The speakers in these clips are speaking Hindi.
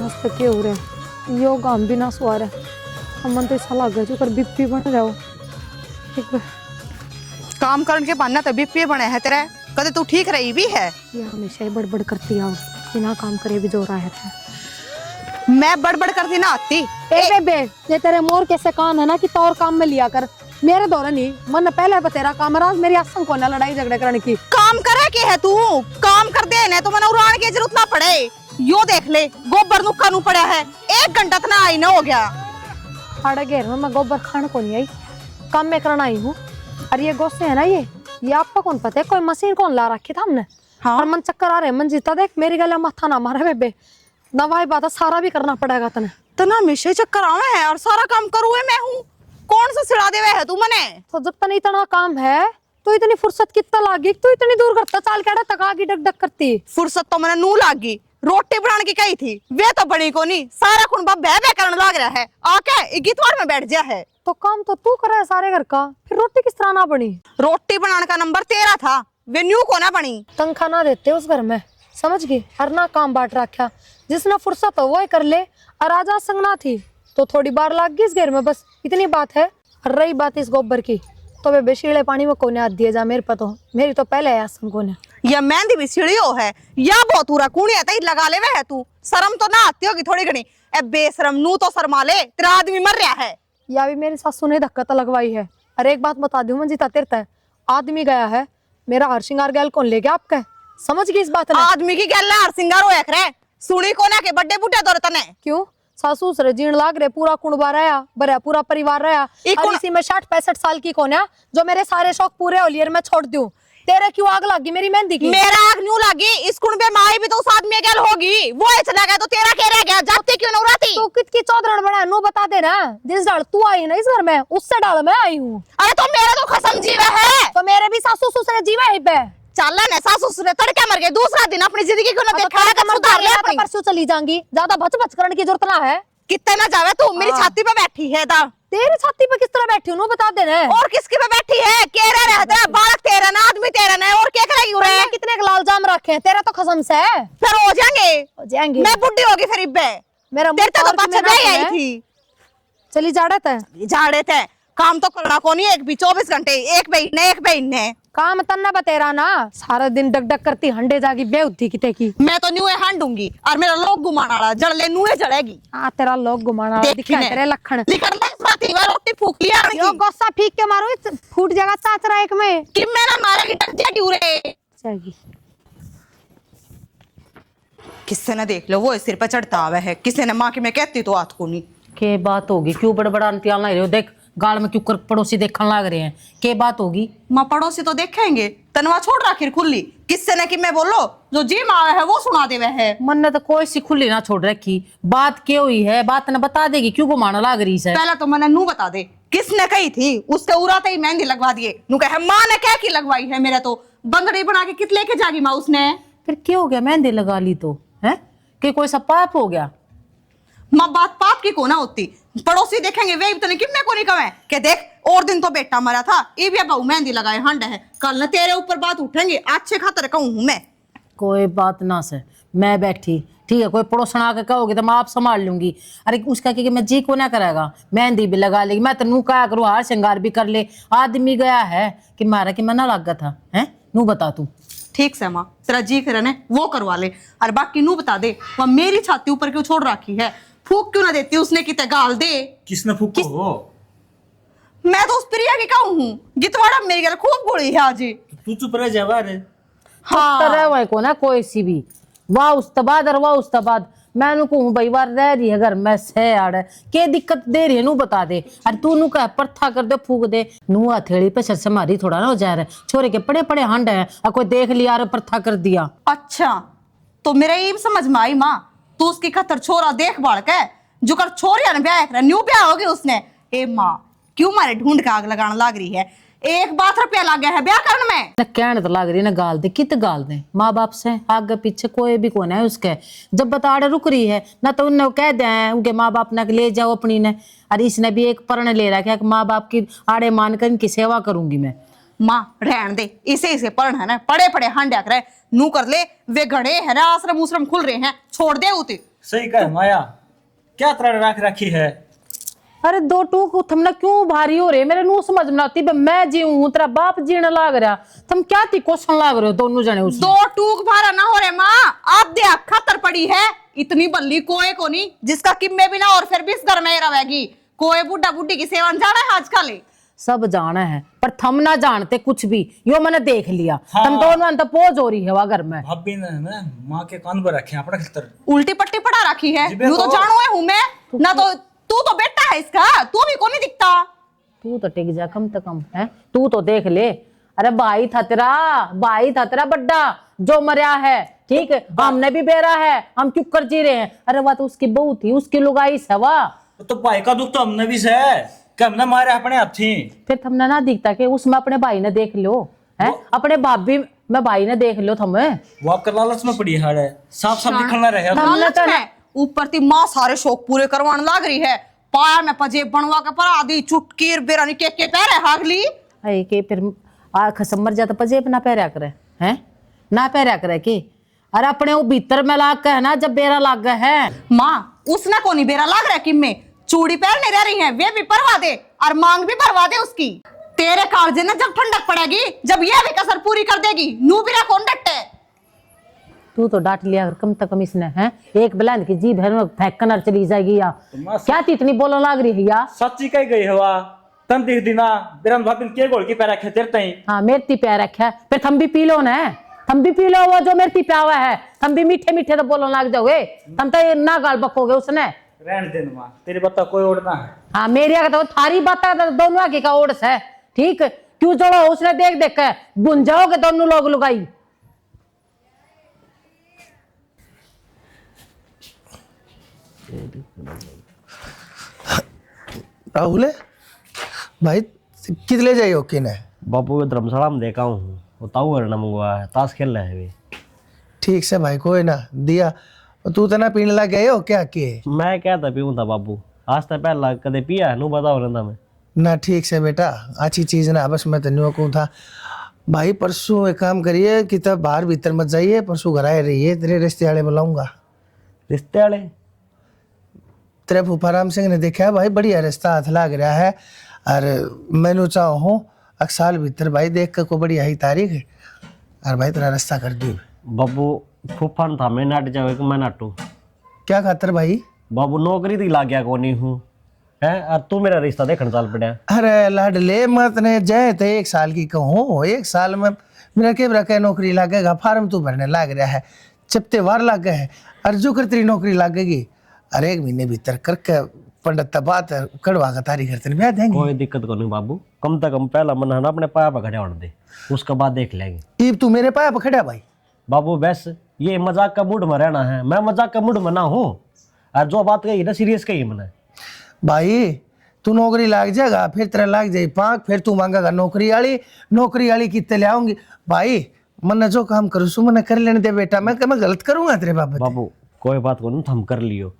आज तक के हो रहे यो काम भी ना सवार है हमन तो ऐसा लग जो कर बीपी बन रहा हो एक काम करने के बहाने तो बीपी बने है तेरे कदे तू ठीक रही भी है। ये हमेशा ही बड़बड़ करती है बिना काम करे भी जो रहा है मैं बड़बड़ करती ना आती। ए बेबे ये तेरे मोर कैसे कान है ना कि तौर काम में लिया कर मेरे दौरान नहीं मन पहले तेरा काम राज मेरी आसन को ना लड़ाई झगड़े करने की काम करे के है तू काम कर दे ना तो मैंने उड़ान की जरूरत ना पड़े। यो देख ले गोबर नुक्का नु पड़ा है 1 घंटा तना आई ना हो गया। अरे घेर में मैं गोबर खाने को नहीं आई काम में करना आई हूँ। अरे ये गोश्त है ना ये आपको कौन पता है कोई मशीन कौन ला रखी था हमने। हाँ? और मन चक्कर आ रहे मन जीता देख मेरी गले माथा ना मारे बेबे नवाई बात है सारा भी करना पड़ेगा तने तना हमेशा चक्कर आवे है और सारा काम करूँ मैं हूँ कौन सा सिड़ा देवे है तू मने। तो जब तक इतना काम है तो इतनी फुर्सत कितना लागी तू इतनी दूर करता चाल के तक आगे डक डक करती फुर्सत तो मैंने नू लागी रोटी बनाने की कही थी वे तो बनी को नहीं सारा खून बह बह करने लग रहा है आके गीतवार में बैठ जा है। तो काम तो तू करे सारे घर का फिर रोटी किस तरह ना बनी। रोटी बनाने का नंबर तेरा था वे न्यू को ना बनी। तनखा ना देते उस घर में समझ गई हर ना काम बांट रखा जिसने फुर्सत हो वो ही कर ले और आजा संगना थी तो थोड़ी बार लाग गई इस घर में बस इतनी बात है। और रही बात इस गोबर की तो वे बेशीले पानी में कोने हाथ दिए जा मेरे पर तो मेरी तो पहले है आसन कोने या मेहंदी भी सीढ़ियो है या बहुत पूरा कूणी है लगा ले है तू शर्म तो ना आती होगी थोड़ी घनी ए बेशरम नू तो शर्मा ले तेरा आदमी मर रहा है। या भी मेरी सासू ने धक्का तो लगवाई है। अरे एक बात बता दूं मंजीता तेरे आदमी गया है मेरा हर श्रृंगार गैल कौन ले गया आपका समझ गई इस बात ने। आदमी की गैल हर श्रृंगार होया करे सुनी कोना के बड्डे बूटे दौर तने क्यों सासू सरे जीण लाग रहे पूरा कुणबा रहा बरा पूरा परिवार रहा और इसी में 60-65 साल की कौन है जो मेरे सारे शौक पूरे हो लिए मैं छोड़ दूं। तेरे क्यों आग लगी मेरी मेहंदी की। मेरा आग न्यू लगी इस कुणबे माई भी तो उस आदमी गैल होगी वो चला गया तो तेरा क्या रह गया जाते क्यों नौराती तू कितकी चौधरण बना नो बता दे ना जिस डाल तू आई ना इस घर में उससे डाल मैं आई हूँ। अरे तो मेरा तो खसम जीवा है तो मेरे भी सासू ससुर जीवा है पे चल ना सासू ससुर तड़के मर गए दूसरा दिन अपनी जिंदगी को ना देखा कर सुधार ले अपनी परसों चली जाऊंगी ज्यादा बच बच करने की जरूरत ना है। कितने ना जावे तू मेरी छाती पे बैठी है दा तेरी छाती पे किस तरह बैठी हूँ बता दे ना और किसकी पे बैठी है केरा रहता है बालक तेरा ना आदमी तेरा ना और क्या करेगी उरे कितने लाल जाम रखे हैं तेरा तो खसम से है फिर हो जाएंगे मैं बुढ़ी होगी फिर इब्बे मेरा तेरे तो पाछे नहीं आई थी चली झाड़े थे काम तो करना को नहीं एक भी 24 घंटे एक महीने काम तन्ना बतेरा ना सारा दिन डक डक करती हंडे जागी बेउद्धी किते की मैं तो न्यूए हांडूंगी और मेरा लोग घुमाना वाला जड़ ले न्यूए जड़ेगी आ तेरा लोग घुमाना दिखा तेरे लखन लिखन में साथी बार रोटी फूक लिया यो गुस्सा फीक के मारो फूट जाएगा चाचरा एक में कि मैं ना मारेगी टक जाएगी उरे जाएगी। किससे ना देख लो वो सिर पर चढ़ता हुआ है किसी ने माँ की मैं कहती तो हाथ को नहीं के बात होगी क्यों बड़बड़ाती आ रहे हो देख गाल में क्यों कर पड़ोसी देखने लग रहे हैं के बात होगी। माँ पड़ोसी तो देखेंगे तनवा छोड़ रखी खुली किससे न कि मैं बोलो जो जी माँ है वो सुना दे वह है मन ने तो कोई सी खुली ना छोड़ रखी बात क्या हुई है बात ने बता देगी क्यों घुमाना लाग रही है। पहला तो मैंने नू बता दे किसने कही थी उसके उराते ही मेहंदी लगवा दिए नू कहे माँ ने क्या की लगवाई है मेरे तो बंगड़ी बना के कित लेके जागी माँ उसने फिर क्या हो गया मेहंदी लगा ली तो है कि कोई सा पाप हो गया। माँ बात पाप की को ना होती पड़ोसी देखेंगे वे तो नहीं किमने को नहीं कहे के देख और दिन तो बेटा मरा था ये भी बहु मेहंदी लगाए हंड है कल न तेरे ऊपर बात उठेंगे अच्छे खातर कहूँ हूँ मैं कोई बात ना से मैं बैठी ठीक है कोई पड़ोसन आके कहोगे तो मैं आप संभाल लूंगी। अरे उसका कि मैं जी को ना करेगा मेहंदी भी लगा लेगी मैं तो नू कहा करूँ हार श्रृंगार भी कर ले आदमी गया है कि मारा कि मैं ना लग था है नू बता तू ठीक से माँ तेरा जी करे ने वो करवा ले और बाकी नू बता दे वह मेरी छाती ऊपर क्यों छोड़ रखी है फूक क्यों ना देती उसने किते गाल दे किसने फूको हो मैं तो उस प्रिया की कहूँ हूँ गितवाड़ा मेरी गल खूब गोली है आज तू चुप रह जा रे हाँ तरह वह को ना कोई सी भी वाह उस्ताबाद और वाह उस्ताबाद मैं कहूँ भाई बार रह रही है घर में से आड़ के दिक्कत दे रही है नू बता दे अरे तू नू कह परथा कर दे फूक दे नू हथेली पे सर से मारी थोड़ा ना हो जा रहा छोरे के पड़े पड़े हंड है और कोई देख लिया परथा कर दिया। अच्छा तो मेरे ये समझ में आई माँ तू उसकी खतर छोरा देख बाढ़ के जो कर छोरिया ने ब्याह कर न्यू ब्याह होगी उसने ए माँ क्यों मारे ढूंढ के आग लगाने लग रही है एक बात रुपया लग गया है ब्याह करने में कहने तो लग रही ना गाल दे कित गाल दे माँ बाप से आगे पीछे कोई भी कौन है उसके जब बताड़े रुक रही है ना तो उनने कह दे उनके माँ बाप ने ले जाओ अपनी ने और इसने भी एक प्रण ले रखा है कि माँ बाप की आड़े मानकर इनकी सेवा करूंगी मैं। माँ रहन दे इसे पढ़ है ना पड़े पड़े हंड्या करे नू कर ले वे घड़े है ना आश्रम उश्रम खुल रहे हैं छोड़ दे उते सही कह माया, क्या तरह रख रखी है। अरे दो टूक थमना क्यों भारी हो रहे, मेरे नू समझ में आती बे, मैं जीऊं हूं तेरा बाप जीने लाग रहा, तुम क्या ती क्वेश्चन लाग रहे हो दोनों जने उसमें। दो टूक भारा ना हो रे माँ, आप दे खतर पड़ी है इतनी बल्ली कोई को नहीं जिसका किम्मे भी ना और फिर भी इस घर में ही रहेगी। कोई बुढ़ा बुढ़ी की सेवन जाना है आजकल। सब जाना है पर थम ना जानते कुछ भी, यो मैंने देख लिया। हाँ। तुम दोनों अंत पोज हो रही है वहां घर में। भाभी ने ना माँ के कान पर रखे अपने खतर। उल्टी पट्टी पढ़ा रखी है, जिबे यूं तो तो- जानू है हूं मैं ना, तो तू तो बेटा है इसका, तू भी को नहीं दिखता। तू तो टिक जा कम से कम है, तू तो देख ले। अरे भाई था तेरा बड्डा जो मरिया है, ठीक है, हमने भी बेरा है, हम क्यों कर जी रहे हैं। अरे वह तो उसकी बहू थी, उसकी लुगाई से वाह। तो भाई का दुख तो हमने भी है कि हमने मारे अपने हाथी। फिर तुमने ना दिखता कि उसमें अपने भाई ने देख लो है, अपने भाभी में भाई ने देख लो तुम्हें। वो आपका लालच में पड़ी है, साफ साफ निकलना रहे। लालच में ऊपर ती माँ सारे शौक पूरे करवाने लाग रही है। पाया में पजेब बनवा के पर आदि चुटकीर बेरानी के पैरे हागली। है के फिर आख समर जाता पजेब ना पहरा करे हैं, ना पहरा करे के। अरे अपने वो भीतर में लाग के है ना, जब बेरा लाग गए है माँ उसने को नहीं बेरा लाग रहा कि में चूड़ी पहनने रह रही है, वे भी भरवा दे और मांग भी भरवा दे उसकी। तेरे कागजे ना जब ठंडक पड़ेगी, जब ये भी कसर पूरी कर देगी, नू भी कौन डटे। तू तो डांट लिया कम से कम इसने है, एक बुलंद की जीभ है फेंककर चली जाएगी या क्या ती इतनी बोलने लाग रही है या। सच्ची कही गई हवा तन दिख दिना बिरन भाभी के गोल की पैरा खेते तई। हाँ मेरी प्यार रखा फिर थम भी पी लो ना, थम भी पी लो वो जो मेरी प्या हुआ है, थम भी मीठे मीठे तो बोलने लग जाओगे, थम तो ना गाल बकोगे उसने। रहने दे मां, तेरी बता कोई ओढ़ना है। हाँ मेरी तो थारी बात तो दोनों आगे का ओढ़स है, ठीक क्यों जोड़ो उसने देख देख के बुन जाओगे दोनों लोग लुगाई। राहुल है भाई, कित ले जाइए ओके ने। बापू के धर्मशाला में देखा हूँ, वो ताऊ हरना मंगवा है, ताश खेल रहे हैं अभी। ठीक से भाई, कोई ना दिया। तू तो ना पीने लग गए हो क्या के। मैं क्या था पीऊँ था बापू, आज तक पहला कदे पिया है, नू बताओ रहता मैं। ना ठीक से बेटा, अच्छी चीज ना, बस मैं तेन कहूँ था भाई, परसों एक काम करिए कि तब बाहर भीतर मत जाइए, परसों घर आए रहिए, तेरे रिश्ते वाले बुलाऊंगा। रिश्ते वाले? तेरे फूफाराम सिंह ने देखा है भाई, बढ़िया रिश्ता हाथ लाग रहा है, और मैनू चाहूँ एक साल भीतर भाई देख के को बढ़िया ही तारीख है, और भाई तेरा रास्ता कर दी। बाबू फूफान था मैं नाट जावे कि मैं नाटू। क्या खातर भाई? बाबू नौकरी थी लाग गया को नहीं हूँ है, और तू मेरा रिश्ता देखने चल पड़ा। अरे लाडले मत ने जय तो 1 साल की कहूँ, 1 साल में मेरा के रखे नौकरी लागेगा, फार्म तू भरने लाग रहा है, चपते वार लाग गए है, और जो कर तेरी नौकरी लागेगी, अरे 1 महीने भीतर करके पंडित बात कड़वा का तारीख करते ब्याह देंगे। कोई दिक्कत को नहीं बाबू, कम से कम पहला मन है ना अपने पाया पर खड़े होने दे, उसके बाद देख लेंगे। तू मेरे पाया पर खड़ा भाई। बाबू बस ये मजाक का मूड में रहना है, मैं मजाक का मूड में ना हूँ, और जो बात कही ना सीरियस कही मैंने। भाई तू नौकरी लाग जाएगा, फिर तेरा लाग जाए पाँक, फिर तू मांगेगा नौकरी वाली कितने ले आऊंगी भाई। मन जो काम करूँ सु मन कर लेने दे बेटा, मैं गलत करूंगा तेरे बाबा। बाबू कोई बात को नहीं, थम कर लियो,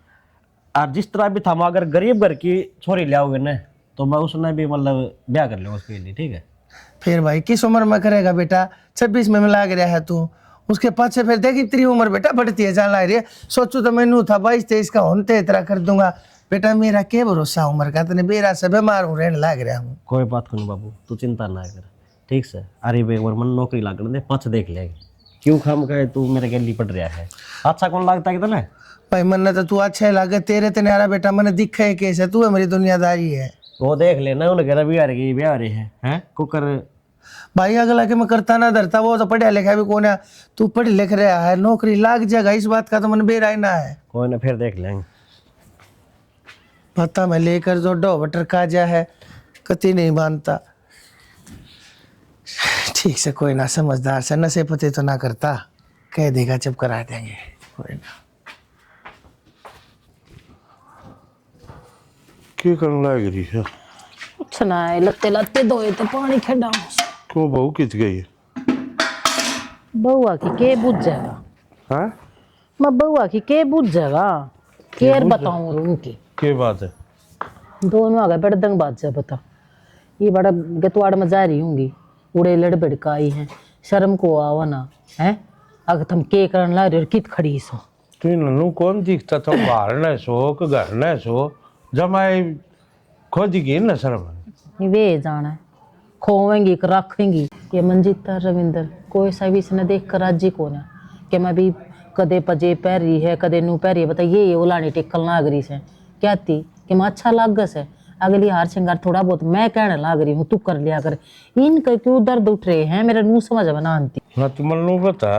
और जिस तरह भी थम अगर गरीब घर की छोरी ले आओगे ना, तो मैं उसने भी मतलब ब्याह कर लूँगा उसके लिए, ठीक है। फिर भाई किस उम्र में करेगा बेटा? 26 में लाग रहा है तू, उसके पाछे फिर देखी तेरी उम्र बेटा बढ़ती है, जान लाग रही है। सोचू तो मैनू था 22-23 का होते इतना कर दूंगा बेटा, मेरा क्या भरोसा उम्र का, तने बेरा से बीमार हूँ, रहने लाग रहा हूँ। कोई बात को नहीं बाबू, तू चिंता ना कर, ठीक से। अरे भाई और मन नौकरी लागने दे, पाँच देख लेंगे, क्यों खाम कहे तू मेरे गली पड़ रहा है। अच्छा कौन लगता है ना भाई मन तो तू अच्छा लागे, तेरे ते नारा बेटा मैंने दिखा है कैसे, तू है मेरी दुनियादारी है। वो देख लेना, उन्हें कह रहा ब्याह रही है कुकर। भाई अगला के मैं करता ना धरता, वो तो पढ़ा लिखा भी कौन है, तू पढ़ लिख रहा है, नौकरी लाग जाएगा, इस बात का तो मन बेरा ही ना है। कोई ना फिर देख लेंगे। पता मैं लेकर जो डो बटर काजा है, कति नहीं मानता। ठीक से कोई ना, समझदार से नशे पते तो ना करता, कह देगा जब करा देंगे, कोई ना। क्या करने लग रही है? कुछ ना है, लत्ते लत्ते धोए तो पानी खेड़ा को बहू खिंच गई है? बउआ की के बुझ जाएगा, हाँ मैं बउआ की के बुझ जाएगा, केर बताऊं उनकी क्या बात है? दोनों आ गए बड़े दंग बात जा बता। ये बड़ा गतवाड़ में जा रही होंगी, उड़े लड़ बड़का आई है, शर्म को आवा ना है, अगर तुम के करन ला रहे कित खड़ी सो। तू नन्नू कौन दिखता था बाहर न सो कि घर न सो जमाए खोज गई न शर्म वे जाना है खोवेंगी कि रखेंगी। ये मंजीता रविंदर कोई सा भी इसने देख कर राजी को ना कि मैं भी कदे पजे पैरी है कदे नू पैरी है, बता ये उलानी टिकल लाग रही से क्या थी कि मैं अच्छा लागस है अगली हार श्रृंगार थोड़ा बहुत मैं कहने लाग रही हूँ तू कर लिया कर। इनका क्यों दर्द उठ रहे हैं मेरा नू समझ में ना आती। ना तू मन्नू बता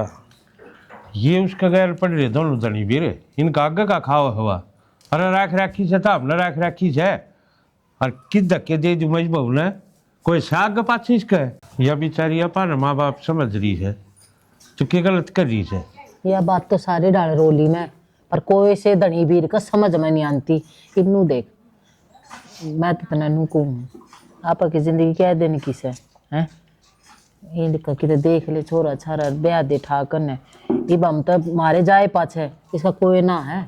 ये उसका गैर पड़ रहे दोनों दनी बीरे इनका आगे का खाओ हवा अरे राख राखी से था अपना राख राखी से और किस धक्के दे दी मजबूर ने कोई साग पाछी इसका है या बेचारी अपन माँ बाप समझ रही है तो क्या गलत कर रही है। यह बात तो सारे डाल रोली में पर कोई से धनी वीर का समझ में नहीं आती। इनू देख मैं तो तना नू को आपा की जिंदगी क्या देने की से हैं इनका किते देख ले छोरा छारा ब्याह दे ठाकन ने इब हम तो मारे जाए पाछे इसका कोई ना है।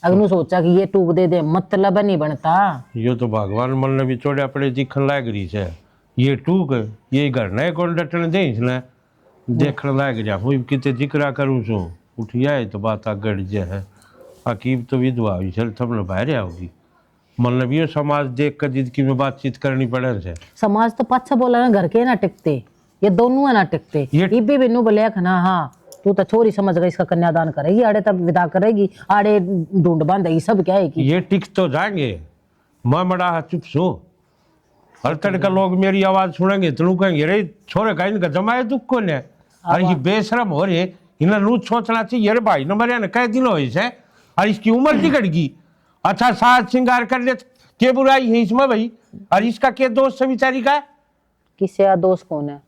अगर नू सोचा कि ये टूक दे मतलब नहीं बनता। यो तो भगवान मन ने भी चोड़े अपने दिखन लाग रही है ये टूक ये घर नहीं कौन डटन दे इसने देखने लाग जा हुई किते जिक्रा करूँ सो उठी आए तो बात आगड़ जे है अकीब तो विधवा हुई चल थमने बाहर आओगी मतलब ये समाज देख कर जिंदगी में बातचीत करनी पड़े से समाज तो पाछा बोला ना घर के ना टिकते ये दोनों है ना टिकते ये- भी बिन्नू बोले ना हाँ तू तो छोरी समझ गई इसका कन्यादान करेगी आड़े तब विदा करेगी आड़े ढूंढ बांधेगी सब क्या है कि ये टिक तो जाएंगे मैं मड़ा हाथ चुप सो हर तरह का लोग मेरी आवाज सुनेंगे तो कहेंगे रे छोरे का इनका जमाए दुख को ने अरे ये बेशरम हो रहे इन्हें नू सोचना चाहिए अरे भाई नंबर ने कह दिन हो इसे और इसकी उम्र निकट गई अच्छा साज श्रृंगार कर ले क्या बुराई है इसमें भाई और इसका क्या दोस्त है बेचारी का किसे या दोस्त कौन है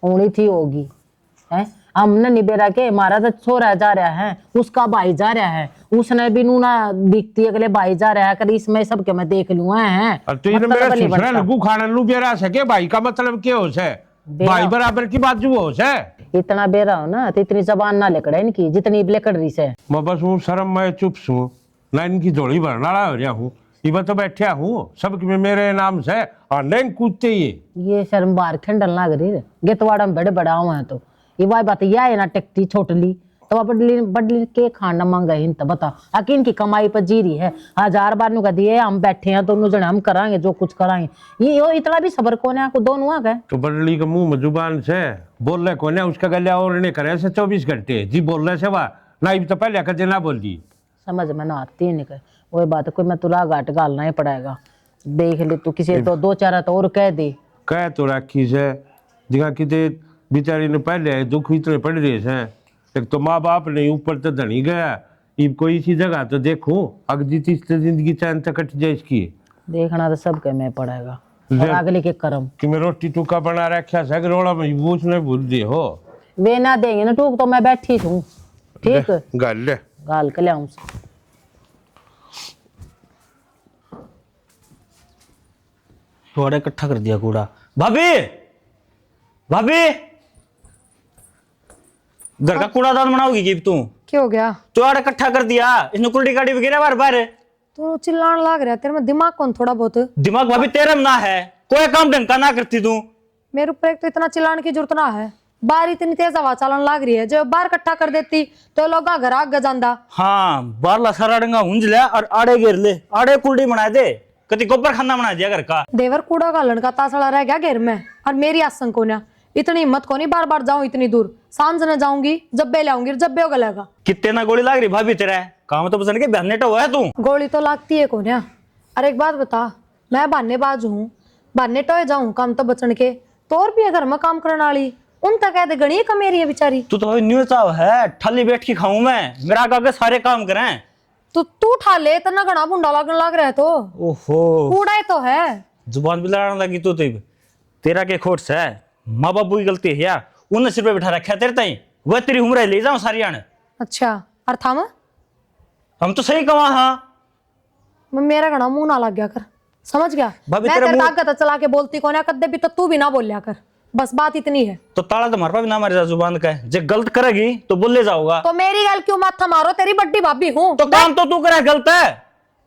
उंगली थी होगी है हमने निबेरा के हमारा तो छोरा जा रहा है उसका भाई जा रहा है उसने भी नू ना दिखती है अगले भाई जा रहा है कर इसमें सब के मैं देख लूँ है और तो इन्हें मेरा ससुरा लगू खाना लू बेरा सके भाई का मतलब क्या हो से भाई बराबर की बाजू हो से इतना बेरा हो ना तो इतनी जबान ना लेकर इनकी जितनी लेकर रही से। मैं बस हूँ शर्म मैं चुप सू ना इनकी जोड़ी भरना हो रहा हूँ इब तो बैठा हूँ सब मेरे नाम से और नहीं कूदते ये शर्म बाहर खंडन लाग रही है गेतवाड़ा में बड़े बड़ा हुआ है तो ये वाई बात यह है ना टिकती छोटली तो बडली के खाना मांगा ही तो बता आखिर इनकी कमाई पर जी रही है 1000 बार नु दिए हम बैठे हैं दोनों जने हम कराएंगे जो कुछ कराएंगे ये इतना भी सबर कौन है दोनों आ गए तो बडली का मुंह में जुबान से बोल रहे कौन है उसका गले और नहीं करे से 24 घंटे जी बोल रहे से वाह ना तो पहले कर ना बोल दी समझ में ना आती नहीं कर वही बात है कोई मैं तुला घाट गालना ही पड़ेगा देख ले तू किसी तो 2-4 तो और कह दे कह तो राखी से जगह किते बेचारी ने पहले दुख इतने पड़ रहे हैं एक तो माँ बाप ने ऊपर तो धनी गया इब कोई सी जगह तो देखो अगली तीसरी जिंदगी चैन तक कट जाए इसकी देखना तो सब के में पड़ेगा और अगले के कर्म कि मैं रोटी टूका बना रखा सग रोड़ा में बूझ नहीं भूल दे हो वे ना देंगे ना टूक तो मैं बैठी हूँ ठीक गल गाल के लियाऊं थोड़ा इकट्ठा कर दिया कूड़ा भाभी भाभी घर का कूड़ादान बनाओगी कि तू क्या हो गया तो आड़ इकट्ठा कर दिया इसने कुल्डी काटी वगैरह बार बार तू चिल्लाने लग रहा है तेरे में दिमाग कौन थोड़ा बहुत दिमाग भाभी तेरा में ना है कोई काम ढंग का ना करती तू मेरे ऊपर एक तो इतना चिल्लाने की जरूरत ना है बाहर इतनी तेज हवा चलन लग रही है जब बाहर इकट्ठा कर देती तो लोग घर आग जांदा। हाँ बारला सारा डंगा हुंज ले और आड़े घेर ले आड़े कुल्डी बना दे कति गोबर खाना बना दिया घर का देवर कूड़ा गालन का तासड़ा रह गया घेर में और मेरी आसन को ना इतनी हिम्मत को नहीं बार बार जाऊं इतनी दूर सांझ न जाऊंगी जब बे लाऊंगी जब बे गलेगा कितने ना गोली लाग रही भाभी तेरा काम तो बचने के बहने हुआ है तू गोली तो लगती है कोन्या। अरे एक बात बता मैं बहानेबाज हूँ बहाने टोए जाऊं काम तो बचन के तो और भी है घर में काम करने वाली उन तक कहते गणी कमेरी है बेचारी। तू तो न्यू चाव है ठल्ली बैठ के खाऊं मैं मेरा आगे सारे काम करें तो तू उठा ले इतना घना भुंडा लगने लग रहा है तो ओहो कूड़ा ही तो है जुबान भी लड़ाने लगी तू तो तेरा के खोट से माँ बापू की गलती है यार 19 रुपए बिठा रखा है तेरे ताई वह तेरी उम्र है ले जाऊं सारी आने अच्छा और थाम हम तो सही कमा हाँ मेरा घना मुंह ना लग गया कर समझ गया भाभी मैं तेरा तेरे मुंह- ताकत चला के बोलती कौन है कद्दे भी तो तू भी ना बोलिया कर बस बात इतनी है। तो ताला तो मार भी ना मारे जा जुबान का है जे गलत करेगी तो बोले जाओगा तो मेरी गल क्यों माथा मारो तेरी बड्डी भाभी हूँ तो काम तो तू करे गलत है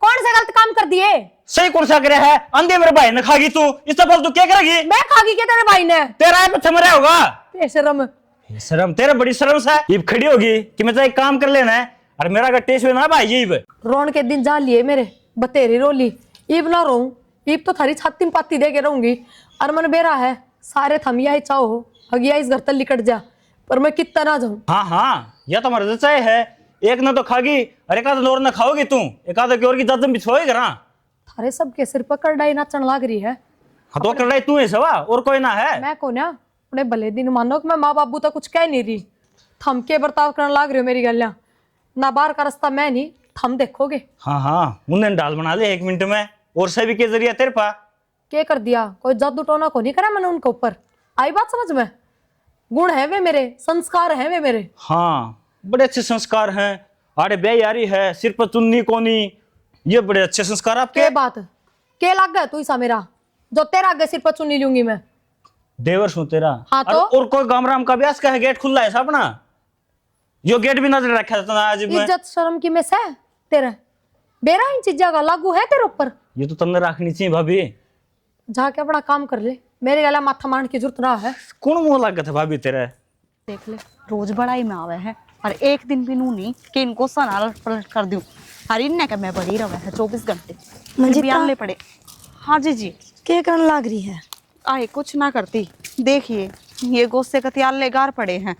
कौन से गलत काम कर दिए सही कौन सा करे है अंधे मेरे भाई ने खागी तू इससे फल तू क्या करेगी मैं खागी के तेरे भाई ने तेरा पीछे मरा होगा बेशरम शर्म तेरा बड़ी शर्म सा ये खड़ी होगी कि मैं तो एक काम कर लेना है अरे मेरा का टेस्ट ना भाई ये बे। रोन के दिन जा लिए मेरे बतेरी रोली, ईब ना रहूं, ईब तो थारी छाती में पत्ती दे के रहूंगी। और मन बेरा है सारे थम यही चाहो हगिया इस घर तक लिकट जा, पर मैं कितना ना जाऊं। हाँ हाँ, यह तो मर्द चाहे है, एक ना तो खागी और एक आधा और ना खाओगी तू, एक आधा की और की दर्जन बिछोएगा ना। थारे सबके सिर पर करडाई नाचन लाग रही है। हाँ तो कर रही तू है सवा, और कोई ना है। मैं को ना अपने भले दिन मानो कि मैं माँ बाबू तो कुछ कह नहीं रही, थम के बर्ताव करने लाग रही हो मेरी गलियां ना, बाहर का रास्ता मैं नहीं, थम देखोगे। हाँ हाँ, मुन्ने डाल बना ले 1 मिनट में, और सभी के जरिए तेरे पा क्या कर दिया, कोई जादू टोना को नहीं करा मैंने उनके ऊपर। आई बात समझ में, गुण है वे मेरे, संस्कार है वे मेरे। हाँ, बड़े अच्छे संस्कार हैं। अरे बे यारी है, सिर पर चुन्नी कोनी, ये बड़े अच्छे संस्कार आपके। के बात के लाग गया तू ईसा मेरा, जो तेरा आगे सिर पर चुनी लूंगी मैं। देवर सु तेरा। हाँ तो? और कोई गामराम का ब्यास का है, गेट खुला है अपना, जो गेट भी नजर रखा था आज में। इज्जत शर्म की मिस है तेरे, बेरा इन चीजा का लागू है तेरे ऊपर। ये तो तंदर रखनी चाहिए भाभी। जाके अपना काम कर ले, मेरे गला माथा मारने की जरूरत ना है। कौन मुंह लग था भाभी तेरे। देख ले रोज बड़ाई में आवे है, और एक दिन भी नू नहीं कि इनको सना पलट कर दूं। अरे इन्ने का मैं बड़ी रवे है 24 घंटे मंजिता। बयान ले पड़े। हाँ जी जी, क्या करने लग रही है? आए कुछ ना करती। देखिए ये गोस्से का त्याले गार पड़े हैं,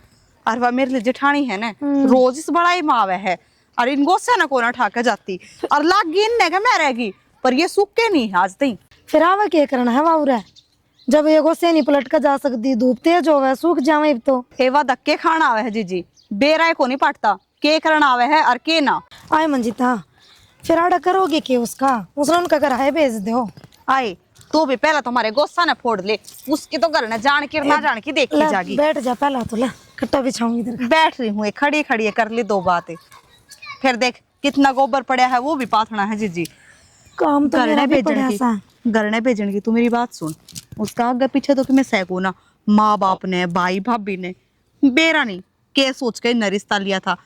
और वह मेरे लिए जेठानी है ना, रोज इस बड़ाई में आवे है, और इन गोस्से ना कोना ठाके जाती, और लागी इन्ने का मैं रहेगी, पर ये सूखे नहीं है आज तक। फिर आवा क्या करना है वाउरा, जब ये गोसे नहीं पलट कर जा सकती, धूप तेज होवे सूख जावे तो। एवा धक्के खाना आवे है जीजी, बेराय को नहीं पटता के करना आवे है और के ना। आए मंजिता, फिर आड़ा करोगे क्या उसका, उसने उनका घर है भेज दो। आए तो भी पहला तुम्हारे गोस्सा ने फोड़ ले, उसकी तो घर न जान की ना जान की देखी ले, जागी। बैठ जा पहला तो, ले कट्टा बिछाऊंगी इधर। बैठ रही हूँ, खड़ी खड़ी कर ली 2 बातें, फिर देख कितना गोबर पड़ा है वो भी पाथना है जीजी। काम तो मेरा भी पड़ा सा। घर ने भेजने की तू मेरी बात सुन, उसका आगे पीछे तो तुम्हें सैको ना, माँ बाप ने भाई भाभी ने बेरा नहीं के सोच के न रिश्ता लिया था।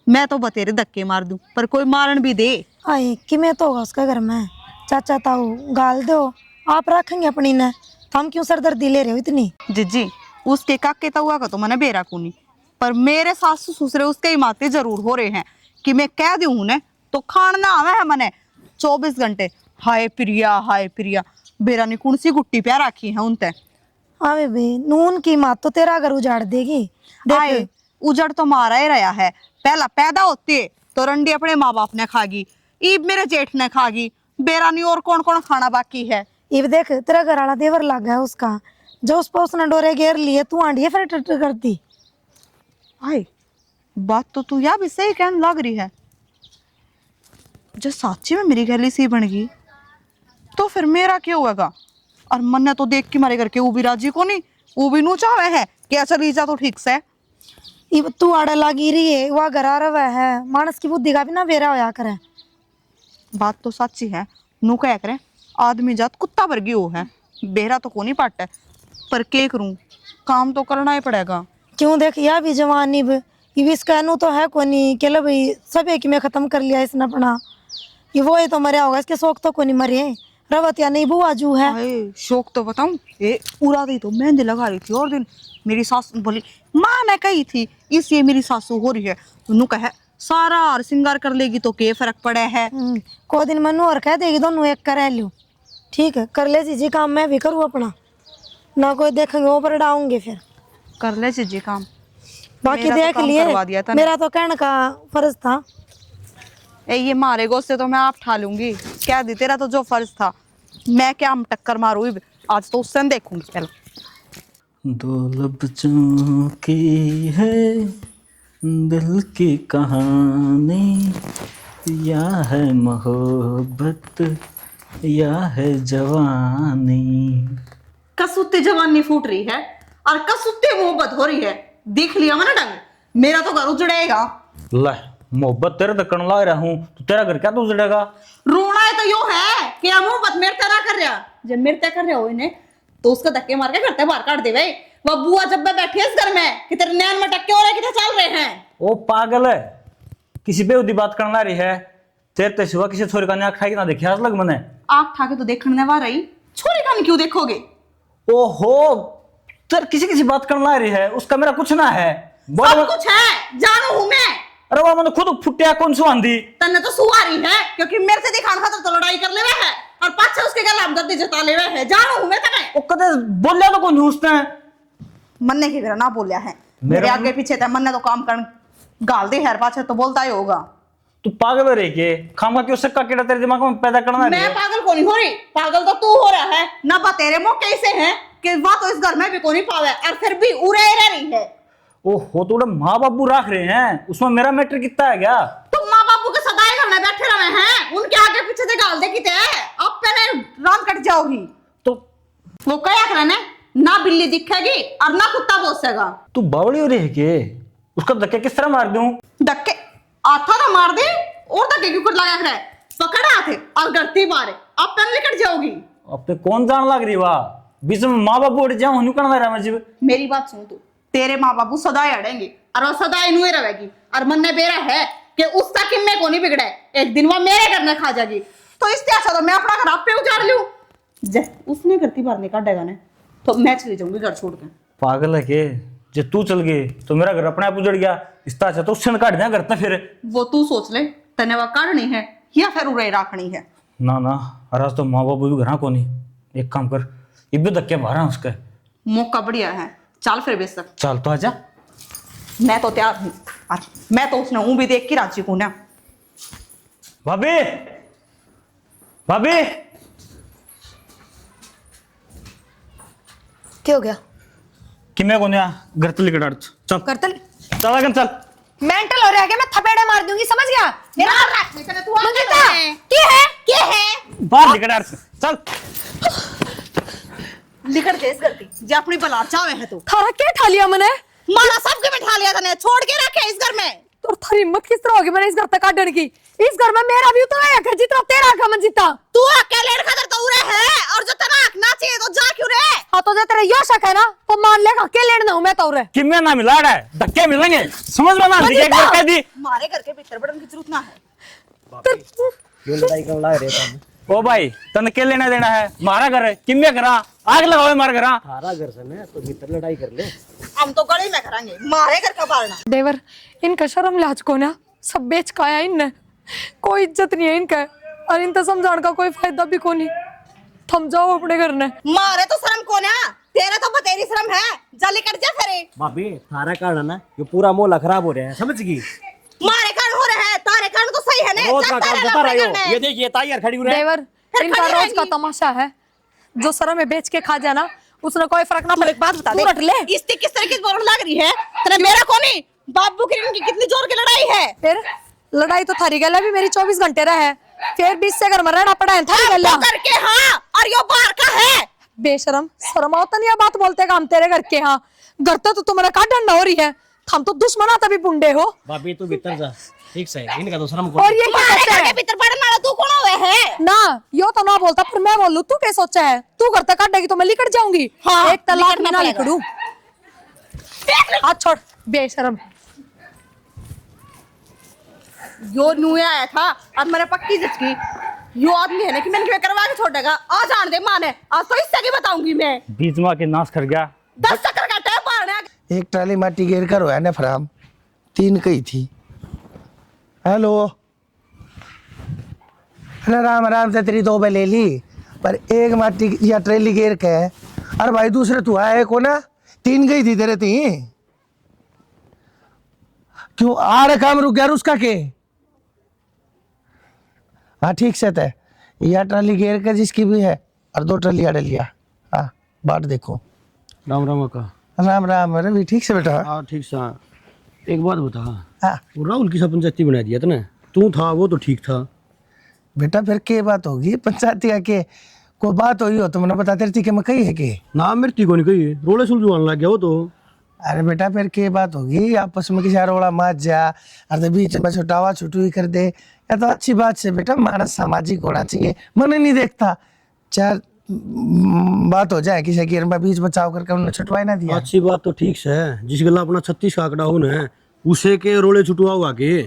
मैं तो बतेरे धक्के मार दूं, पर कोई मारन भी दे। आए कि मैं तो होगा उसका घर में, चाचा ताऊ गाल दो, आप रखेंगे अपनी ने, हम क्यों सरदर्दी ले रहे हो इतनी। जीजी उसके काके तउआ का तो मैंने बेरा को नहीं, पर मेरे सासू ससुरे उसके ही माते जरूर हो रहे हैं कि मैं कह दूं ने तो खान ना आवे है मने 24 घंटे। हाय प्रिया बेरा ने कौन सी गुट्टी पे रखी है उनते। आवे बे नून की मात तो तेरा घर उजाड़ देगी। हाय देख उजड़ तो मारा ही रहा है, पहला पैदा होते तो रंडी अपने माँ बाप ने खागी, ईब मेरे जेठ ने खागी, बेरा नहीं और कौन कौन खाना बाकी है। ये देख तेरा घर वाला देवर लग गया उसका, जो उस पर उसने डोरे घेर लिए, तू आंडिया फिर टट करती। हाय बात तो तू या भी सही कहने लग रही है, जो साची में मेरी गली सी बन गई तो फिर मेरा क्या होगा। और मन ने तो देख के मारे करके वो भी राजी को नहीं, वो भी नू चाहे है कि अच्छा लीजा तो ठीक से। ये तू आड़ा लगी रही है, वह घर आ रहा है, मानस की बुद्धि का भी ना बेरा होया करे। बात तो सच्ची है, नू क्या करे आदमी जात कुत्ता वर्गी हो है, बेरा तो को नहीं पाटा, पर के करूं, काम तो करना ही पड़ेगा। क्यों देख या भी जवानी ये भी इसका अनु तो है कोनी के लो भाई, सब एक में खत्म कर लिया इसने अपना, ये वो ही तो मरिया होगा, इसके शौक तो कोनी मरे रवत या नहीं बुआ जू है। हाय शौक तो बताऊं, ये पूरा दी तो मेहंदी लगा रही थी और दिन मेरी सासू बोली माँ ने कही थी इसलिए मेरी सासू हो रही है, उन्होंने कहा सारा और श्रृंगार कर लेगी तो क्या फर्क पड़ा है। को दिन मनु और कह देगी दोनों एक कर लो, ठीक है कर ले जी काम, मैं भी करूँ अपना, ना कोई देखेंगे ऊपर डाऊंगे फिर कर ले जी काम, बाकी मेरा तो देख काम लिए करवा दिया था मेरा तो कहने का फर्ज था। ये मारे गोस्से तो मैं आप ठा लूंगी, क्या दी तेरा तो जो फर्ज था, मैं क्या टक्कर मारू आज तो उससे देखूंगी। पहले 2 लफ्जों की है दिल की कहानी, या है मोहब्बत या है जवानी। कसुत्ती जवानी फूट रही है और कसुत्ती मोहब्बत हो रही है, देख लिया मैंने ढंग, मेरा तो घर उजड़ेगा। ले मोहब्बत तेरे तक करने लग रहा हूँ तो तेरा घर क्या तो उजड़ेगा। रोना है तो यो है कि मोहब्बत मेरे तरह कर रहा, जब मेरे तय कर रहे हो इन्हें तो उसका धक्के मार के करते बाहर काट दे भाई। वह बुआ जब मैं बैठी है इस घर में कि तेरे नैन में टक्के हो रहे कितने चल रहे हैं। ओ पागल है, किसी बेहुदी बात करने ला रही है, तेरे ते सिवा किसी छोरी का आँख खाएगी ना देखी आज लग मने। आँख ठाके तो देखने वाला रही, छोरी का क्यों देखोगे। ओहो तेरे किसी किसी बात करने ला रही है, उसका मेरा कुछ ना है। सब कुछ है, जानू हूं मैं, अरे वो मैंने खुद फुटिया कौन सु आंधी तन्ने तो सुवारी है क्योंकि मेरे से दिखाने खातर तो लड़ाई कर लेवे है और पाछे उसके गला हमदर्दी जता लेवे है। जानू हूं मैं तने वो कदे बोलिया तो कौन उसने मन्ने की ना बोलिया है मेरे आगे पीछे था मन्ने तो काम कर गाल दे हर पाछे तो बोलता ही होगा। तू पागल रे के खामा क्यों सक्का केड़ा तेरे दिमाग में पैदा करना मैं पागल को नहीं हो रही, पागल तो तू हो रहा है ना। बा तेरे मुंह कैसे हैं कि वह तो इस घर में भी को नहीं पावे और फिर भी उड़े रह रही है। ओहो तो माँ बाबू रख रहे हैं उसमें मेरा मैटर कितना है क्या? तुम माँ बापू के सदाई घर में बैठे रहे हैं, उनके आगे पीछे से गाल दे किते अब पहले रात कट जाओगी। तो वो क्या करना ना बिल्ली दिखेगी और ना कुत्ता बोसेगा। तू बावड़ी हो रही है के उसका धक्के किस तरह मार दूं? धक्के आथा ना मार दे और धक्के क्यों कर लगा करे पकड़ा थे और गलती मारे अब पहले कट जाओगी। अब तो कौन जान लग रही वाह बीच में माँ बाबू उठ जाऊं हनु करना रहा मैं मेरी बात सुन तू, तेरे माँ बाबू सदाई अड़ेंगे और वो सदाई नुए रहेगी और मन ने बेरा है कि उसका किम्मे को नहीं बिगड़े, एक दिन वो मेरे घर में खा जाएगी। तो इससे अच्छा तो मैं अपना घर आप पे उजाड़ लूं। उसने करती बार नहीं काटेगा ने तो मैं चली जाऊंगी घर छोड़ के। पागल है के जे तू चल गई तो मेरा घर अपने आप उजड़ गया, इसका अच्छा तो उससे काट दिया घर तक फिर। वो तू सोच ले तने वो काटनी है या फिर उड़े रखनी है। ना ना आज तो माँ बाबू भी घर को नहीं, एक काम कर इब्बे धक्के मारा उसके। मौका बढ़िया है, चल फिर बेशक चल तो आजा। मैं तो तैयार हूँ, मैं तो उसने ऊँ भी देख के राजी हूँ ना। भाभी भाभी क्या हो गया? कि मैं कौन घर तक लेकर चल करतल चल आगे चल। मेंटल हो रहा है क्या? मैं थपेड़े मार दूंगी, समझ गया? मेरा मंजिता क्या है बाहर लेकर चल। निकल के इस गलती जे अपनी बला चावे है तू थारा क्या ठा लिया मैंने? मारा सबके बैठा लिया तने छोड़ के रखे इस घर में। तो थारी हिम्मत किस तरह होगी मैंने इस घर तक काटने की? इस घर में मेरा भी उतना है जितना तेरा का मंजिता। तू अकेले खातर तो उरे है और जो तना ना चाहिए तो जा क्यों रे। हाँ तो जो तेरा यो शक है ना तो मान लेगा अकेले ना हूं मैं तो रे। कि मैं ना मिला रहा है धक्के मिलेंगे समझ में ना आती एक बार कह दी। मारे घर के भीतर बड़न की जरूरत ना है। क्यों लड़ाई करने लग रहे थे? ओ भाई तन के लेना देना है मारा घर है कि मैं करा आग लगाओ मार करा थारा घर से ना तो भीतर लड़ाई कर ले। हम तो गली में करेंगे मारे घर का पालना। देवर इनका शर्म लाज को ना सब बेच खाया इनने, कोई इज्जत नहीं है इनका और इन तो समझाने का कोई फायदा भी को नहीं। थम जाओ अपने घर ने। मारे तो शर्म को ना तेरा तो बतेरी शर्म है जल्दी कट जा फिर। भाभी थारा कारण ना ये पूरा मोहल्ला खराब हो रहा है, समझ गई? मारे कारण हो रहे हैं तारे कारण तो सही है ना। रोज का काम जता रही हो। ये देखिए ताई यार खड़ी हो रही है। देवर फिर इनका खड़ी रोज का रहेगी। तमाशा है, जो शर्म में बेच के खा जाना उसने कोई फर्क ना पड़े। बात बता दे रट ले इसकी किस तरह की बोलने लग रही है तेरा मेरा को नहीं बाबू की इनकी कितनी जोर की लड़ाई है। फिर लड़ाई तो थारी गला भी मेरी 24 घंटे रहे फिर 20 से घर में रहना पड़ा है थारी गला करके हाँ और यो बाहर का है बेशरम शर्म आवता नहीं बात बोलते का हम तेरे घर के। हाँ घर तो तुम्हारा का डंडा हो रही है, हम तो दुश्मना तभी बुंडे हो। भाभी तू भीतर जा, ठीक से इनका तो शर्म और ये क्या मारे सोचा घर के है भीतर पड़ने वाला तू कौन हुए है। ना यो तो ना बोलता पर मैं बोलूं तू क्या सोचा है? तू घर तक काटेगी तो मैं लिकट जाऊंगी। हाँ, एक तलाक लिकटना में ना पड़ेगा। लिकड़ू। हाथ छोड़ बेशरम। यो नुए आया था और मैंने पक्की जिसकी यो आदमी है ना कि मैंने क्यों करवा के छोड़ेगा। आ जान दे माँ ने आज तो इससे की बताऊंगी मैं। बीच में के नाश कर गया। 10 चक्कर काटे बाहर एक ट्राली माटी घेर कर हुआ ना फराम 3 कही थी। हेलो अरे राम राम से तेरी 2 बे ले ली पर एक माटी या ट्रेली घेर के अरे भाई दूसरे तू आए को ना 3 गई थी तेरे ती क्यों आ रहा काम रुक गया उसका के। हाँ ठीक से तय या ट्राली घेर के जिसकी भी है और 2 ट्राली आड़े लिया। हाँ बाट देखो। राम राम का। राम राम अरे भी ठीक से बेटा। हाँ ठीक सा। एक बात बता, हाँ वो राहुल की सब पंचायती बना दिया था ना, तू था वो तो ठीक था। बेटा फिर के बात होगी पंचायती के कोई बात हुई हो तो मैंने बताते रहती कि मैं कही है कि ना मेरी थी को नहीं कही रोले सुलझवाने लग गया वो तो। अरे बेटा फिर के बात होगी आपस में किसी रोड़ा मत जा अरे बीच में छुटावा छुटवी कर दे या तो अच्छी बात से बेटा मानस सामाजिक होना चाहिए। मन नहीं देखता चार बात हो जाए किसी की बीच बचाव करके उन्होंने छुटवाई ना दिया। अच्छी बात तो ठीक है, जिस गला अपना 36 का आंकड़ा हो ना उसे के रोले छुटवा हुआ के।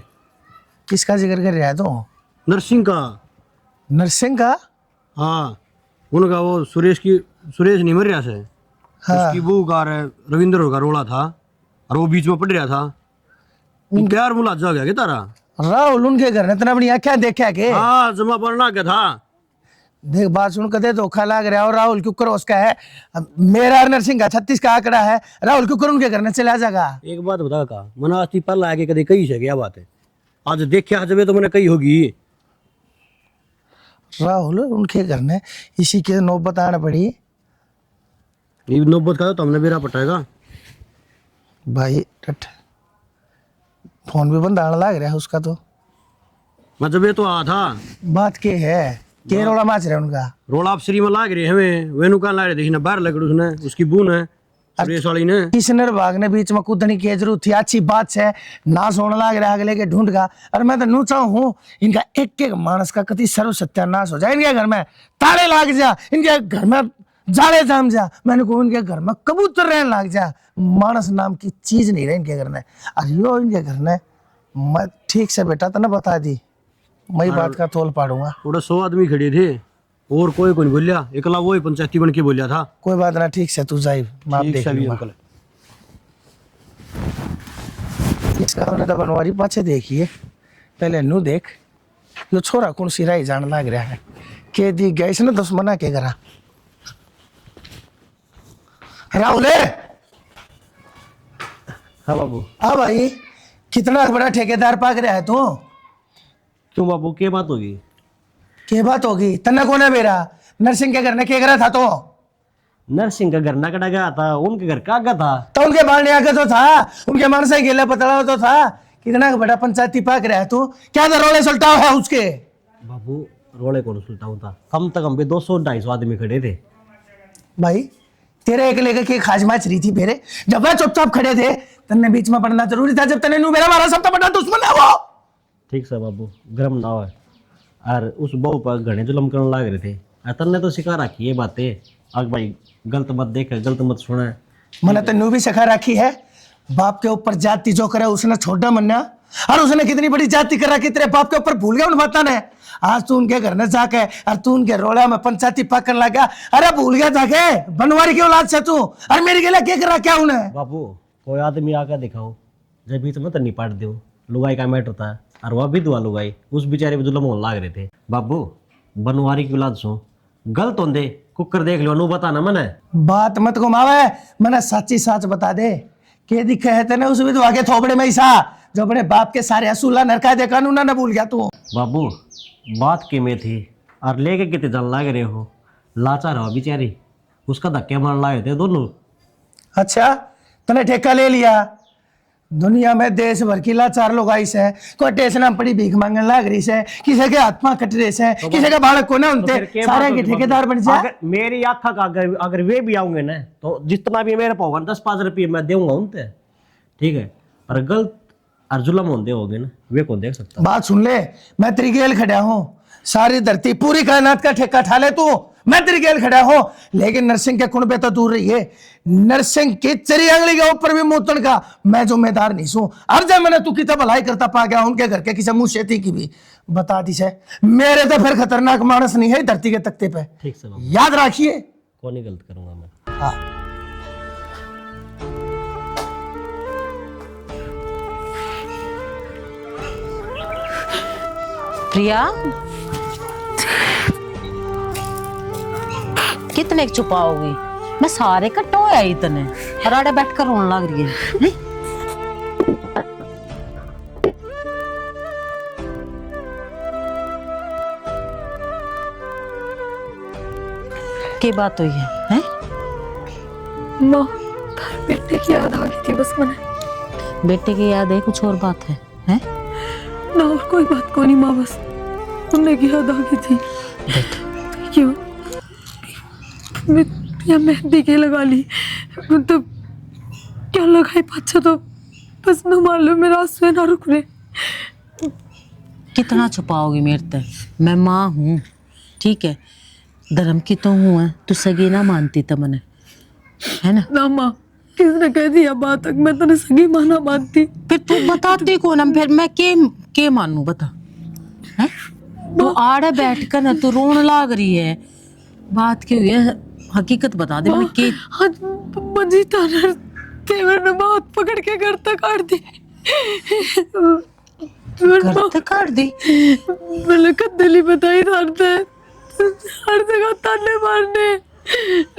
किसका जिक्र कर रहा है तो? नरसिंह का। नरसिंह का? हाँ उनका वो सुरेश नहीं मर रहा से। हाँ उसकी बहू का रविंद्र का रोला था और वो बीच में पड़ रहा था। प्यार मुलाजा हो गया क्या तारा? राहुल उनके घर ने इतना अपनी आंखें देखा के हाँ जमा पड़ना क्या था? देख बात सुन कदे धोखा लाग रहा है। और राहुल क्यों उसका है, मेरा और नरसिंह का 36 का आंकड़ा है। राहुल क्यों उनके घर में चला जाएगा। एक बात बता का मना आज पल आके कभी कही है क्या बात है? आज देखिए जब तो मैंने कही होगी। राहुल उनके घर ने इसी के नौबत आना पड़ी। ये नौबत का तो हमने मेरा पटाएगा भाई टट फोन भी बंद आने लग रहा है उसका। तो मतलब ये तो आ था बात के है के रोला माच रहे उनका। रोला आप श्री में लाग रहे हमें वेनु का ला रहे देखना बाहर लग रही उसने उसकी बून है सुरेश वाली ने। किसनर बाग ने बीच में कूदने की जरूरत थी। अच्छी बात है ना सोने लग रहा है अगले के ढूंढ का। और मैं तो नूचा हूँ इनका एक एक मानस का कति सर्व सत्यानाश हो जाए। इनके घर में ताले लाग जा, इनके घर में जाले जाम जा। मैंने को इनके घर में कबूतर रहने लग जा। मानस नाम की चीज नहीं रहे इनके घर में। और यो इनके घर ने मैं ठीक से बेटा तो ना बता दी मैं बात का तोल पाड़ूंगा। थोड़ा 100 आदमी खड़े थे और कोई नहीं बोलिया, एकला वो ही पंचायती बन के बोलिया था। कोई बात ना ठीक से तू जाई माप देख लूंगा। इसका हमने तो बनवारी पाछे देखिए पहले नू देख यो छोरा कौन सी राई जान लग रहा है के दी गैस ना दुश्मना के करा। राहुल हाँ बाबू। हाँ भाई कितना बड़ा ठेकेदार पाक रहा है तू। क्यों बाबू क्या बात होगी? के बात होगी तना कौन है मेरा नरसिंह के घर ने के करा था तो। नरसिंह का घर ना कटा गया था, उनके घर का था तो उनके बाल आगे तो था, उनके मन से गेला पतला तो था। कितना बड़ा पंचायती पाक रहा है तू। क्या था रोले सुलटाव है उसके। बाबू रोले कौन सुलटाऊ था? कम से कम 200-250 आदमी खड़े थे भाई। तेरे एक लेकर के खाज माच रही थी मेरे जब वह चुपचाप खड़े थे तन्ने बीच में पड़ना जरूरी था। जब तने नू मेरा मारा सबसे बड़ा दुश्मन है वो। ठीक से बाबू गरम ना हो। और उस बहू पर घने जुलम करने लग रहे थे। तन्ने तो सिखा रखी ये बातें अब भाई गलत मत देखे गलत मत सुने। मैंने तन्नू भी सिखा रखी है बाप के ऊपर जाति जो करे उसने छोड़ा मन्ना। और उसने कितनी बड़ी जाति कर रखी तेरे बाप के ऊपर भूल गया उन बातों ने। आज तू उनके घर में जाके और तू उनके रोड़ा में पंचायती पकड़ लगा। अरे भूल गया जाके बनवारी की औलाद से तू। और मेरे के लिए क्या करा क्या उन्हें। बाबू कोई आदमी आकर दिखाओ जब बीच में तो नहीं पाट दो लुगाई का मैटर था। और वह भी दुआ लुगाई उस बेचारे पे जुलम होने लग रहे थे। बाबू बनवारी की औलाद सो गलत होंदे कुकर देख लो नू बता ना मने बात मत घुमावे मैंने सच्ची सच बता दे के दिखे है तेने उस विधवा के थोबड़े में ईसा जो अपने बाप के सारे असूला नरका दे कानून ना भूल गया तू। बाबू बात के में थी और लेके कितने जल लाग रहे हो लाचार हो बेचारी उसका धक्के मार लाए थे दोनों। अच्छा तने ठेका ले लिया। दुनिया में देश भर की लाचार लोग आई से कोई टेंशन पड़ी भीख मांगने लग रही से किसी के हाथ में कट रहे से किसी का बालक को ना उनते सारे के ठेकेदार बन जाए। मेरी आखा का अगर वे भी आऊंगे ना तो जितना भी मेरे पाओ 10-5 रुपये मैं दूंगा उनते ठीक है। और गलत और जुलम होंदे होगे ना वे कौन देख सकता। बात सुन ले मैं तेरी गेल खड़ा हूँ सारी धरती पूरी कायनात का ठेका ठा ले तू मैं तेरी गेल खड़ा हूँ। लेकिन नरसिंह के कुन पे तो दूर रही है। नरसिंह की चरी अंगली के ऊपर भी मुतन का मैं जिम्मेदार नहीं हूँ। और जब मैंने तू कितना भलाई करता पा गया उनके घर के किसी मुंह शेती की भी बता दी से मेरे तो फिर खतरनाक मानस नहीं है धरती के तख्ते पे। ठीक से याद रखिए कौन नहीं गलत करूंगा मैं। हाँ प्रिया कितने छुपाओगी? मैं सारे कटोया इतने और आड़े बैठ कर रोने लग रही है। क्या बात हुई है? माँ बेटे की याद आ गई थी बस मैंने। बेटे की याद है कुछ और बात है? हैं? ना और कोई बात को नहीं माँ बस तुमने की याद आ गई थी। क्यों मैं या मेहंदी के लगा ली तो क्या लगाई पाछा तो बस न मान लो मेरा आंसू ना रुक रहे। कितना छुपाओगी मेरे से? मैं माँ हूँ ठीक है धर्म की तो हूँ है तू सगी ना मानती तो मैंने है ना। ना माँ किसने कह दिया बात तक मैं तेरे सगी माँ ना मानती। फिर तू बताती कौन हम फिर मैं के मानू बता है। तू आड़े बैठ कर ना तू रोन लाग रही है बात की हुई है हकीकत बता दे मैं के आज मंजीता ने तेवर ने बात पकड़ के घर तक काट दी। करते काट दी। मैंने कदली बताई थारते हर जगह ताने मारने,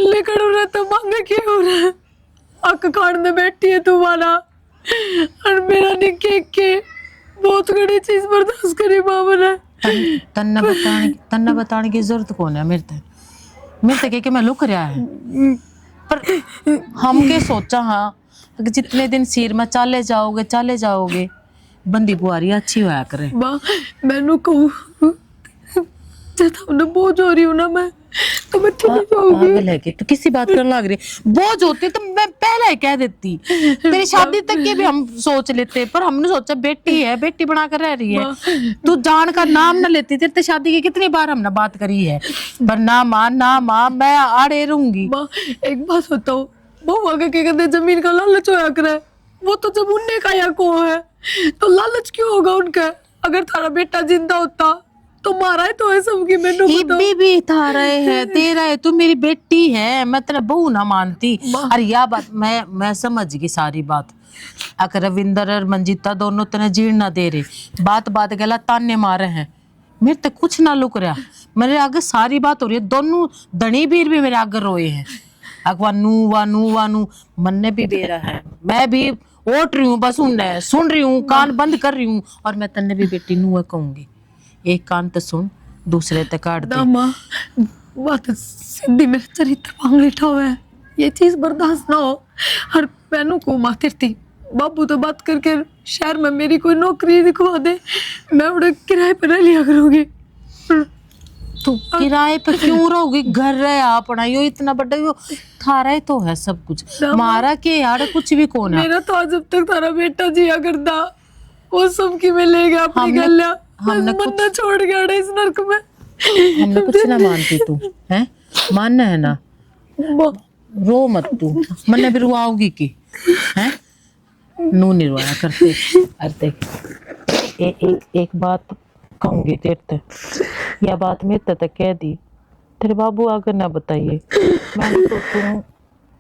लेकिन उन्हें तो मांगे क्यों हो रहा है? अक खाने बैठी है तुम्हारा और मेरा निके के बहुत बड़ी चीज बर्दाश्त करी बाबा ने। तन्ना बताने की जरूरत कौन है? मेरे तक के मैं लुक रहा है, पर हम के सोचा हाँ कि जितने दिन सिर में चाले जाओगे बंदी बुआरी अच्छी होया करे। माँ मैनू कहूँ जब हमने बोझ हो रही हूँ ना मैं, तो मैं चली जाऊंगी। पागल है कि तू किसी बात करने लग रही? बोझ होती तो मैं पहले ही कह देती। तेरी शादी तक के भी हम सोच लेते, पर हमने सोचा बेटी है, बेटी बना कर रह रही है, तू जान का नाम न लेती। तेरे शादी की कितनी बार हमने बात करी है, पर ना मां मैं आड़े रहूंगी। माँ एक बात बताओ, वो आगे के कहते जमीन का लालच होया करे, वो तो जब उनने का या को है तो लालच क्यों होगा उनका? अगर थारा बेटा जिंदा होता तो मारा ही तो है सबकी। मैंने बताओ भी था रहे है तेरा है, तू मेरी बेटी है, मैं तेरा बहू ना मानती। अरे या बात मैं समझ गई सारी बात। अगर रविंदर और मंजीता दोनों तेने जीण ना दे रहे, बात गला ताने मारे हैं, मेरे तक कुछ ना लुक रहा, मेरे आगे सारी बात हो रही है। दोनों धनी बीर भी मेरे आगे रोए हैं, वानू मन्ने भी बेरा है, मैं भी ओट रही हूँ, बस सुन रही हूँ, कान बंद कर रही हूँ। और मैं तन्ने भी बेटी नू कहूंगी, एक कान तो सुन, दूसरे ते काट दे। माँ बात सीधी मेरे चरित्र मांग लेटा हुआ है, ये चीज बर्दाश्त ना हो। हर बहनों को मातिर थी, बाबू तो बात करके शहर में मेरी कोई नौकरी दिखवा दे, मैं उड़े किराए पर रह लिया करूंगी। तू किराए पे क्यों रहोगी? घर है अपना, यो इतना बड़ा यो थारा ही तो है सब कुछ, मारा के यार कुछ भी कौन है। मेरा तो आज जब तक तारा बेटा जिया करता, वो सब की में ले गया अपनी गलिया, हमने बंदा छोड़ गया इस नरक में। हमने कुछ ना मानती तू है, मानना है ना, रो मत तू, मन्ने भी रुआओगी की है, नू नहीं रुआया करते। अरे एक बात कहूंगी तेरे ते, यह बात मेरे तक कह दी, तेरे बाबू आकर ना बताइए। मैं तो तू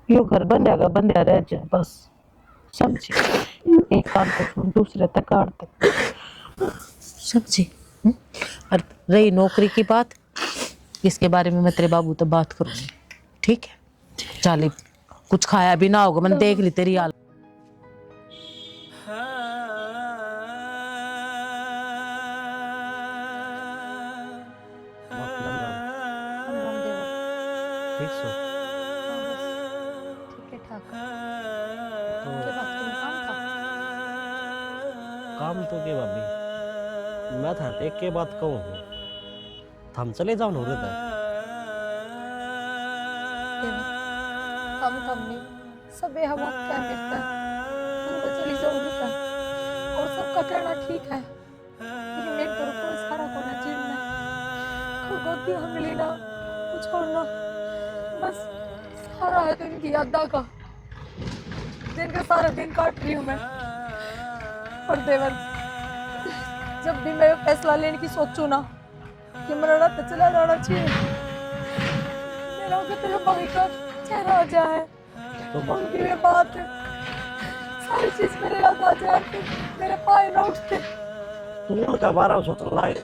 यो घर बंदा रह जा बस, समझी? एक कान तक सुन, दूसरे तक काट तक, समझी? और रही नौकरी की बात, इसके बारे में मैं तेरे बाबू तो बात करूंगी, ठीक है? चल कुछ खाया भी ना होगा, मैंने देख ली तेरी हालत। ठीक सो ठीक है ठाक काम तो के भाभी, मैं था एक के बात कहूँ, हम चले जाओ नौरे था हम नहीं सब हम क्या करता है, उनको चली जाऊंगी था, और सबका कहना ठीक है, लेकिन मेरे घर को सारा कोना जीना है, गोदी हम लेना कुछ छोड़ना, बस सारा है तो इनकी यादा का, जिनका सारा दिन काट रही हूँ मैं। और देवर, जब भी मैं फैसला लेने की सोचूं ना कि मेरा तो चला जाना चाहिए, मेरा अगर तेरे भाई का चेहरा आ जाए तो उनकी वे बात सारी चीज मेरे याद आ जाए, मेरे पाए ना उठते। तू उनका बारे में सोचने लगे,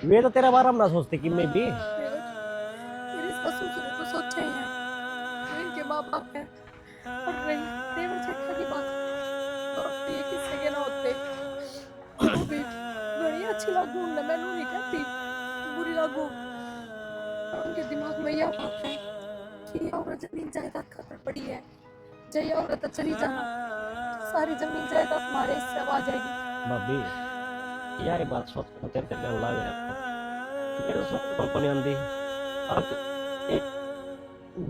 मैं तो तेरे बारे में ना सोचती कि मैं भी मेरे ससुर ने तो सोचा ही है, वो इनके माँ बाप है, और रही देवर जेठा की बात तो ये किससे के ना होते, वो भी बड़ी अच्छी लागू उन्हें, मैं नहीं कहती बुरी लागू, उनके दिमाग में यह बात है कि ये औरत जमीन जायदाद खातर पड़ी है, जब ये औरत चली जाना तो सारी जमीन जायदाद हमारे हिस्से आ जाएगी। भाभी यार ये बात सोच कर तेरे दिल लग रहा है, मेरे सोच को नहीं आंदी, अब एक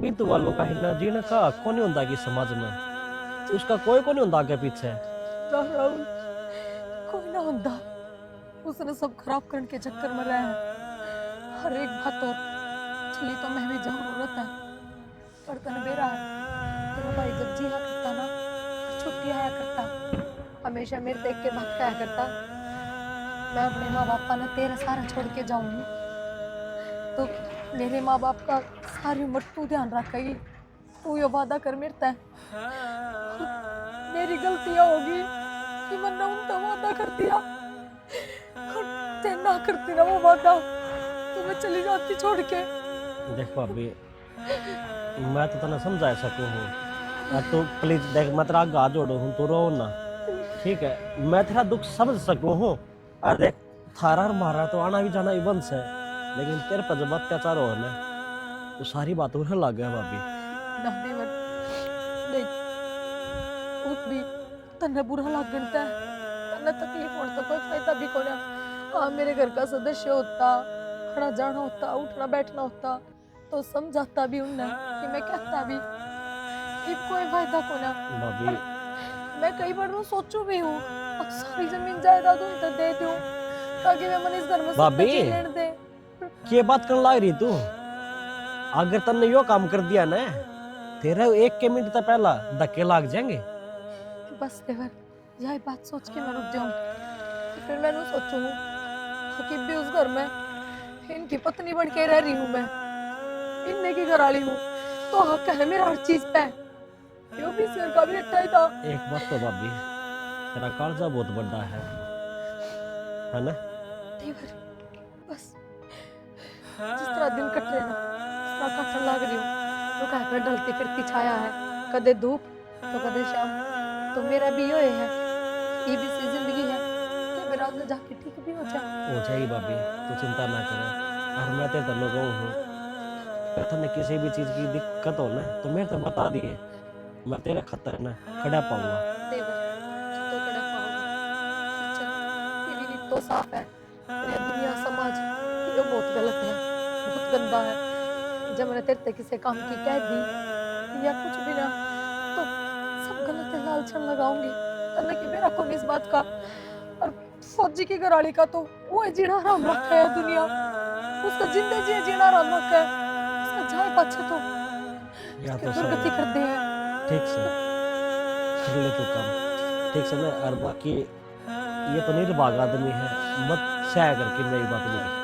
बिंदु वालों का हिलना जीने का कौन नहीं होता कि समाज में, उसका कोई नहीं होता आगे पीछे। राहुल कोई ना होता, उसने सब खराब करने के चक्कर में रहा है। हर एक बात और चली तो मैं भी जरूरत है, पर तन बेरा है तेरा भाई जब जिया करता ना, छुट्टी आया करता, हमेशा मेरे देख के बात खाया करता, मैं अपने माँ बापा ने तेरा सारा छोड़ के जाऊंगी तो मेरे माँ बाप का सारी उम्र तू ध्यान रखेगी, तू ये वादा कर मेरे तय, मेरी गलतियां होगी कि मैंने उनका वादा कर दिया और ते ना करती ना वो वादा तो मैं चली जाती छोड़ के। देख भाभी, मैं तो तना समझा सकूँ हूँ, और तो प्लीज देख, मैं तेरा हाथ जोड़ू हूँ, तू रो ना, ठीक है? मैं तेरा दुख समझ सकूँ हूँ, और देख थारा और मारा तो आना भी जाना ही बंद है, लेकिन तेरे पर जब अत्याचार हो ना तो सारी बात उन्हें लग गया भाभी। ना देवर देख उस भी तन्ने बुरा लग गया तन्ने तकलीफ होने तो कोई फायदा भी कोने। मेरे घर का सदस्य होता, खड़ा जाना होता, उठना बैठना होता तो समझाता भी उन्हें कि मैं कहता भी इब कोई फायदा कोना। भाभी मैं कई बार वो सोचू भी हूँ अब सारी जमीन जायदाद उन तक दे दूं ताकि मैं मन इस घर में भाभी, लेने दे। क्या बात करने लग रही तू? अगर तन्ने यो काम कर दिया ना, तेरे एक के मिनट तक पहला धक्के लग जाएंगे। बस देवर यही बात सोच के मैं रुक जाऊं तो फिर मैं सोचूं कि भी उस घर में इनकी पत्नी बन के रह रही हूँ, मैं इनने की घरवाली हूँ तो हक है मेरा हर चीज पे। यो भी सिर का भी अट्टा ही था। एक बात तो भाभी, तेरा कालजा बहुत बड़ा है ना? देवर बस जिस तरह दिन कट रहे ना उस तरह कटने लग रही हूँ तो कह कर ढलती फिरती छाया है, कदे धूप तो कदे शाम। तो मेरा भी यो है, ये भी सी जिंदगी है तो मेरा आगे जाके ठीक भी हो जाए। हो जाएगी भाभी, तू चिंता ना कर। और मैं तेरे तन्नो कहूँ हूँ, अगर तन्ने किसी भी चीज़ की दिक्कत हो ना तो मेरे तो बता दिए, मैं तेरे खतर ना खड़ा पाऊंगा। देवर तो कड़ा पाओगे चल तेरी रीत तो साफ है, ये दुनिया समाज ये बहुत गलत है, बहुत गंदा है। जब मैंने तेरे तक किसी काम की कह दी या कुछ भी ना तो सब गलत है, लाल छन लगाऊंगी तन्ने की मेरा कौन इस बात का। और फौजी की घरवाली का तो वो है जीना आराम रखा है दुनिया, उसका जिंदगी जी जीना आराम रखा है, उसका जाए पाछे तो या तो दुर्गति कर दे है। ठीक से कर ले तू काम, ठीक से ना? और बाकी ये तो निर्भाग आदमी है, मत सह करके मेरी बात नहीं।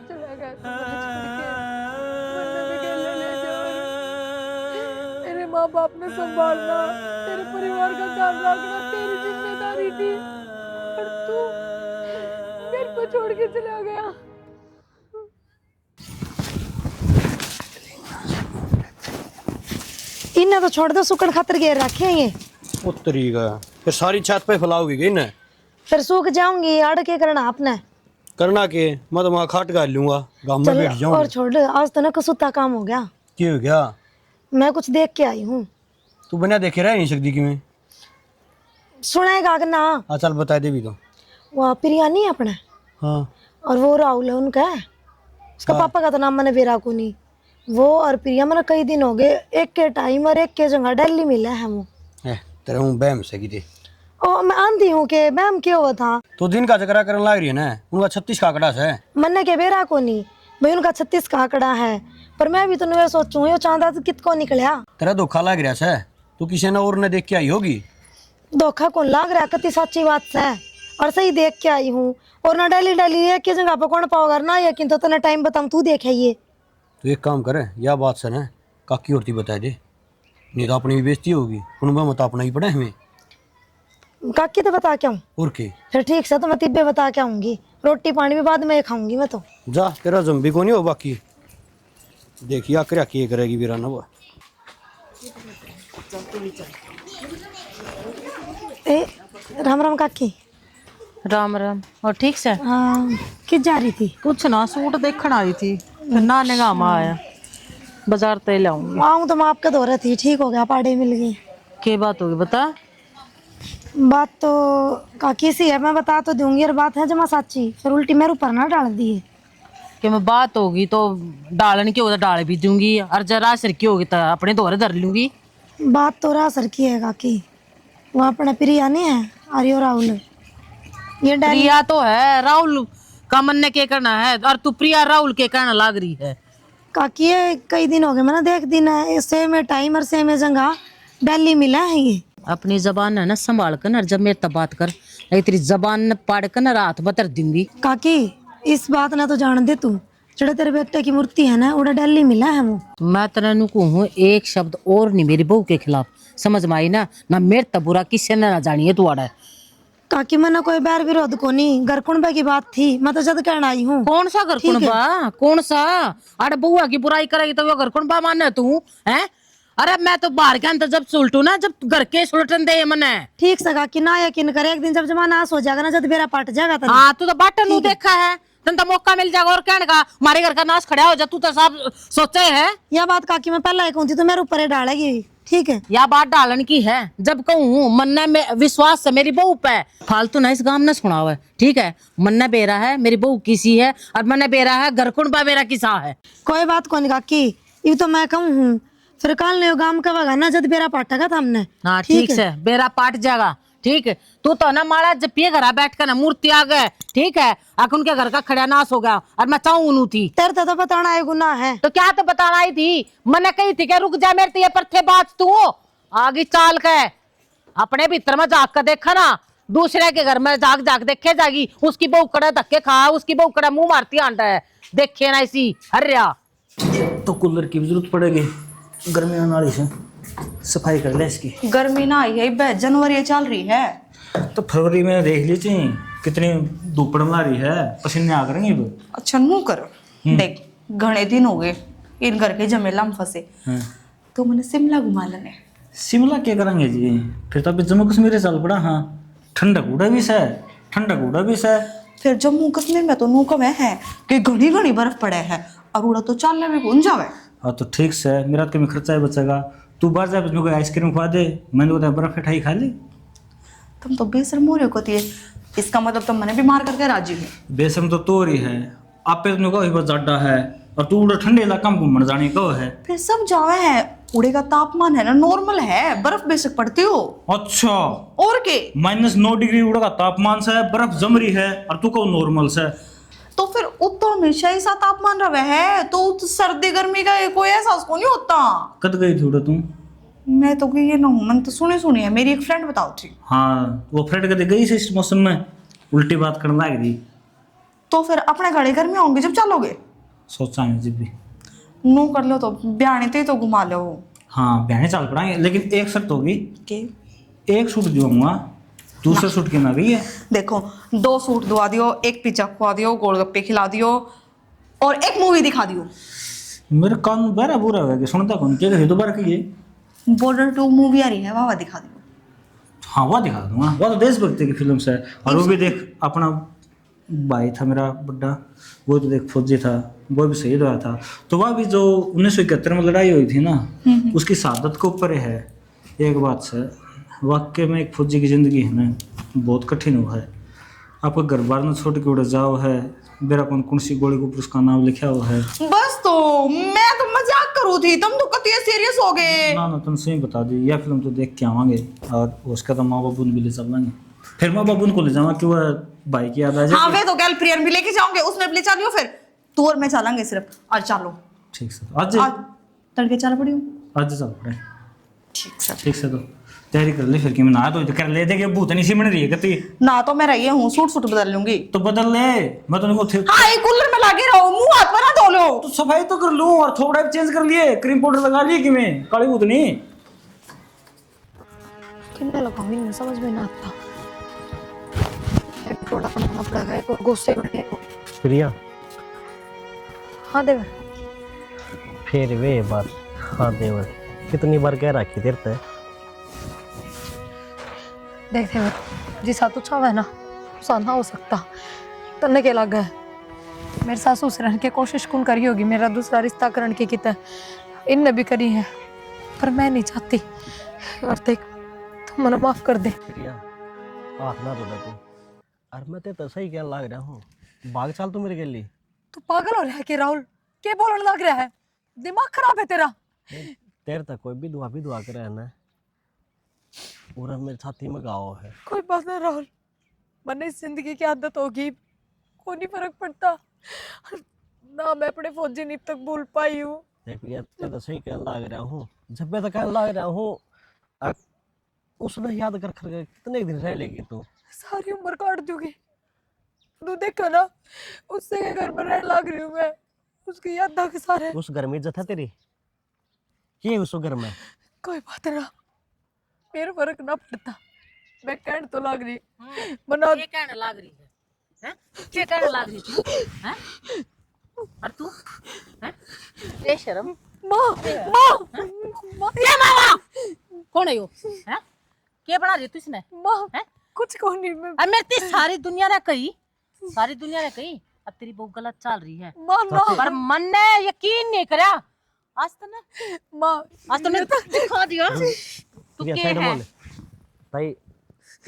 चला गया तो मुझे छोड़ के वरना भी अकेले ले जाओ। मेरे माँ बाप ने संभालना, तेरे परिवार का ख्याल रखना तेरी जिम्मेदारी थी और तू मेरे को छोड़ के चला गया। इन्हें तो छोड़ दो, सुकड़ खातर घेर रखे हैं ये। उत्तरी का फिर सारी छत पे फैलाओगी गई ना, फिर सूख जाऊंगी, आड़ के करना आपने। करना के मैं तो वहाँ खाट कर लूंगा, गाँव में चल बैठ और जाऊंगा। छोड़, आज तो ना कसूता काम हो गया। क्यों हो गया? मैं कुछ देख के आई हूँ। तू बिना देखे रह नहीं सकती कि मैं? सुनाएगा कि ना? हाँ चल बता दे भी तो। वो प्रिया नहीं है अपने, हाँ और वो राहुल है उनका है। उसका पापा का तो नाम मैंने बेरा को नहीं। वो और प्रिया मैंने कई दिन हो गए एक के टाइम और एक के जगह दिल्ली मिले हैं वो। तेरा हूँ बैम से की ओ मैं आंधी हूँ के मैम क्या हुआ था। तो दिन का चक्रा करने लग रही है ना, उनका 36 का आंकड़ा है। मन्ने के बेरा को नहीं भाई, उनका 36 का आंकड़ा है। पर मैं भी तो नया सोचूं यो चांदा तो कित को निकलिया। तेरा धोखा लग रहा है, तू किसी ने और ने देख के आई होगी। धोखा कौन लाग रहा, कति सच्ची बात है और सही देख के आई हूँ। और ना डेली डेली एक की जगह पर कौन पाओगा ना, यकीन तो तेना टाइम बताऊं तू देखे ये। तो एक काम करे, यह बात से ना काकी औरती बता दे, नहीं तो अपनी भी बेइज्जती होगी। उनमें मत अपना ही पड़ा हमें। काकी तो बता के आऊं? और के फिर ठीक से तो मैं तिब्बे बता के आऊंगी, रोटी पानी भी बाद में खाऊंगी मैं तो। जा, तेरा जम्बी को नहीं हो बाकी देखिए आकर क्या करेगी वीराना वो। ए राम राम काकी। राम राम। और ठीक से? हाँ किस जा रही थी? कुछ ना, सूट देखने आई थी, फिर ना निगाह आया, बाजार ते लाऊंगी। आऊँ तो मैं आपके दो रही थी, ठीक हो गया, पाड़े मिल गई। क्या बात होगी बता? बात तो काकी सी है, मैं बता तो दूंगी, और बात है जमा साची, फिर उल्टी मेरे ऊपर ना डाल दी है। कि मैं बात होगी तो डालन की होगा डाल भी दूंगी, और जरा सिर की होगी तो अपने दोहरे धर लूंगी। बात तो रासर की है काकी, वो अपना प्रिया नहीं है आर्यो राहुल, ये डैली प्रिया तो है, राहुल का मन ने क्या करना है, और तू प्रिया राहुल के कहना लाग रही है। काकी ये कई दिन हो गए मैंने देख दिन है इससे में टाइम और से में जगह दिल्ली मिला है ये। अपनी जबान है ना संभाल कर ना, जब मेरे तब बात कर, नहीं तेरी जबान पाड़ कर ना रात बतर दूंगी। काकी इस बात ना तो जान दे तू, जड़ा तेरे बेटे की मूर्ति है ना उड़ा दिल्ली मिला है वो। मैं तेनू कहूँ एक शब्द और नहीं मेरी बहू के खिलाफ, समझ में आई ना? ना मेरे तो बुरा किसी ने ना जानिए तू आड़ा। काकी मैंने कोई बैर विरोध को नहीं, घर कुंबे की बात थी, मैं तो जद कहना आई हूँ। कौन सा घर कुणबा? कौन सा? अरे बुआ की बुराई करेगी तो वो घर कुणबा माने तू हैं? अरे मैं तो बाहर के अंदर जब सुलटू ना, जब घर के सुलटन दे मने। ठीक से काकी ना यकीन करे, एक दिन जब जमाना आस हो जाएगा ना, जब बेरा पट जाएगा तब। हाँ तू तो बाटन नु देखा है, तन तो मौका मिल जाएगा और कहने का हमारे घर का नाश खड़ा हो जा, तू तो सब सोचे है। यह बात काकी मैं पहले कहूँ थी तो मेरे ऊपर ही डालेगी, ठीक है? या बात डालन की है, जब कहूँ मन्ना में विश्वास है मेरी बहू पे, फालतू ना इस गांव ने सुना हुआ है, ठीक है? मन्ना बेरा है मेरी बहू किसी है, और मन्ना बेरा है घर कुणबा बेरा किसा है। कोई बात को नहीं काकी, ये तो मैं कहूँ हूँ, फिर कल ने गांव का वगा ना जब बेरा पाटेगा था हमने। हाँ ठीक है, बेरा पाट जाएगा, ठीक है? तू तो ना माड़ा जब पिए घर बैठ कर ना मूर्ति आ गए, ठीक है? आख उनके घर का खड़ा नाश हो गया और मैं चाहूँ थी तेरे तो बताना है गुनाह है। तो क्या तो बताना आई थी, मैंने कही थी क्या रुक जा मेरे ये पर थे बात, तू आगे चाल के अपने भीतर में जाग कर देखा ना, दूसरे के घर में जाग जाग देखे जागी, उसकी बहू कड़ा धक्के खा, उसकी बहू कड़ा मुंह मारती आंटा है, देखे ना इसी हर्या। तो कूलर की भी जरूरत पड़ेगी, गर्मी आने वाली है, सफाई कर ले इसकी। गर्मी ना आई है, जनवरी चल रही है। तो फरवरी में देख लीजिए कितनी धूप पड़ने रही है, पसीने आ करेंगे अब। अच्छा नू कर, देख घने दिन हो गए इन घर के झमेला में फंसे, तो मैंने शिमला घुमा लेने। शिमला क्या करेंगे जी, फिर तो अभी जम्मू कश्मीर चल पड़ा। हाँ ठंडक उड़ा भी से, ठंडक उड़ा भी से। फिर जम्मू कश्मीर में तो नू कम है कि घनी घनी बर्फ पड़े है और उड़ा तो चलने में कौन जावे। हाँ तो ठीक से, मेरा तो खर्चा ही बचेगा। तू बाहर जाए मुझे आइसक्रीम खवा दे, मैंने बोला बर्फ मिठाई खा ली। तुम तो बेशर्म हो रहे हो कती है, इसका मतलब तुम मैंने बीमार करके राजी है। बेशर्म तो तोर ही है, आप पे तुमने कहा जाडा है और तू उड़ा ठंडे इलाका में घूमने जाने को है। फिर सब जावे है, उड़े का तापमान है ना नॉर्मल है, बर्फ बेशक पड़ती हो। अच्छा और के -9 डिग्री उड़ा का तापमान से बर्फ जम रही है और तू को नॉर्मल से, तो फिर तो हमेशा ही सा तापमान रहे है, तो सर्दी गर्मी का कोई एहसास को नहीं होता। कद गई थी उड़ा तू? मैं तो ये ना हूँ, मैंने तो सुनी है, मेरी एक फ्रेंड बताओ थी। हाँ वो फ्रेंड कदे गई से इस मौसम में उल्टी बात करने लग रही। तो फिर अपने घरे घर में होंगे जब चलोगे, सोचा है जब भी नो कर लो तो ब्याने ते तो घुमा लो। हाँ बहने चल पड़ाएंगे, लेकिन एक शर्त होगी, के एक सूट दूंगा, दूसरा सूट की ना गई है। देखो 2 सूट दुआ दियो, एक पिज्जा खुआ दियो, गोलगप्पे खिला दियो और एक मूवी दिखा दियो। मेरे कान बड़ा बुरा हो गया, सुनता कौन क्या कहे दोबारा कहिए। बॉर्डर 2 मूवी आ रही है, वाह दिखा दियो। हाँ वह दिखा दूंगा, वह तो देशभक्ति की फिल्म से। और वो भी देख अपना भाई था मेरा बड्डा, वो तो देख फौजी था, वो भी शहीद हुआ था। तो वह भी जो 1971 में लड़ाई हुई थी ना, उसकी शहादत के ऊपर है। एक बात से वाकई में एक फौजी की जिंदगी है ना बहुत कठिन हुआ है। आपका घर बार न छोड़ के उड़ जाओ है, मेरा कौन सी गोली को उसका नाम लिखा हुआ है। बस तो मैं तो मजाक करू थी, तुम तो कति सीरियस हो गए। ना तुम सही बता दी, यह फिल्म तो देख के आवांगे और उसका तो माँ बाबू भी ले चलेंगे, फिर माँ बाबू को ले जाऊंगा कि वह भाई की याद आ जाए। हाँ वे तो गैल प्रियन भी लेके जाओगे, उसने भी ले चलियो, फिर तू और मैं चलेंगे सिर्फ। और चलो ठीक से, आज तड़के चल पड़ी आज चल पड़े। ठीक से तो तैयारी कर ले फिर कि मैं नहा तो कर ले देखे भूत नहीं सी बन रही है कती। ना तो मैं रही हूँ, सूट बदल लूंगी। तो बदल ले, मैं तो उनको हाँ एक कूलर में लगे रहो, मुंह हाथ पर ना धो लो। तो सफाई तो कर लूं और थोड़ा चेंज कर लिए, क्रीम पाउडर लगा लिए कि मैं काली भूत नहीं। किन्ना लगाऊं इन्हें समझ में ना आता, एक थोड़ा बनाना पड़ेगा, एक और गुस्से में है। प्रिया हाँ देवर, फिर वे बात, हाँ देवर कितनी बार कह रखी तेरे ते। देख देवर जिसा तू चाहे ना उसा ना हो सकता, तन्ने के लग गए। मेरे सास ससुर के कोशिश कौन करी होगी मेरा दूसरा रिश्ता करने की कितना, इनने भी करी है पर मैं नहीं चाहती। और देख तू मना माफ कर दे। प्रिया हाथ ना धोला तू, और मैं ते तो सही क्या लग रहा हूँ, भाग चल तू मेरे के लिए। तू पागल हो रहा है कि राहुल, क्या बोलने लग रहा है? दिमाग खराब है तेरा। तेरे तक कोई भी दुआ करे है ना, पूरा मेरे छाती में गाँव है। कोई बात नहीं राहुल, मरने इस जिंदगी की आदत होगी, कोई नहीं फर्क पड़ता ना। मैं अपने फौजी नीब तक भूल पाई हूँ। तो सही क्या लग रहा हूँ, जब मैं तो क्या लग रहा हूँ, उसने याद कर कितने दिन रह लेगी तू? सारी उम्र काट दूंगी तू देखो ना उससे के घर पर रहने लग रही हूँ मैं, उसकी याद के सारे। उस घर में इज्जत है तेरी? ये उस घर में कोई बात ना, मेरे फर्क ना पड़ता, मैं कहने तो लग रही मना ये कहने लग रही है, हैं? ये कहने लग रही तू, हैं? और तू, हैं? बेशरम। माँ क्या मामा? कौन है यो? हैं? क्या बना रही तू इसने? माँ हैं? कुछ कहो नहीं मैं। अब मेरी सारी दुनिया ने कही, सारी दुनिया ने कही अब तेरी बहू गलत चल रही है, माँ ना पर मन ने यकीन नहीं करा। आज तो ना, माँ आज तो ने दिखा दिया तू ये क्या साइड है। बोल भाई,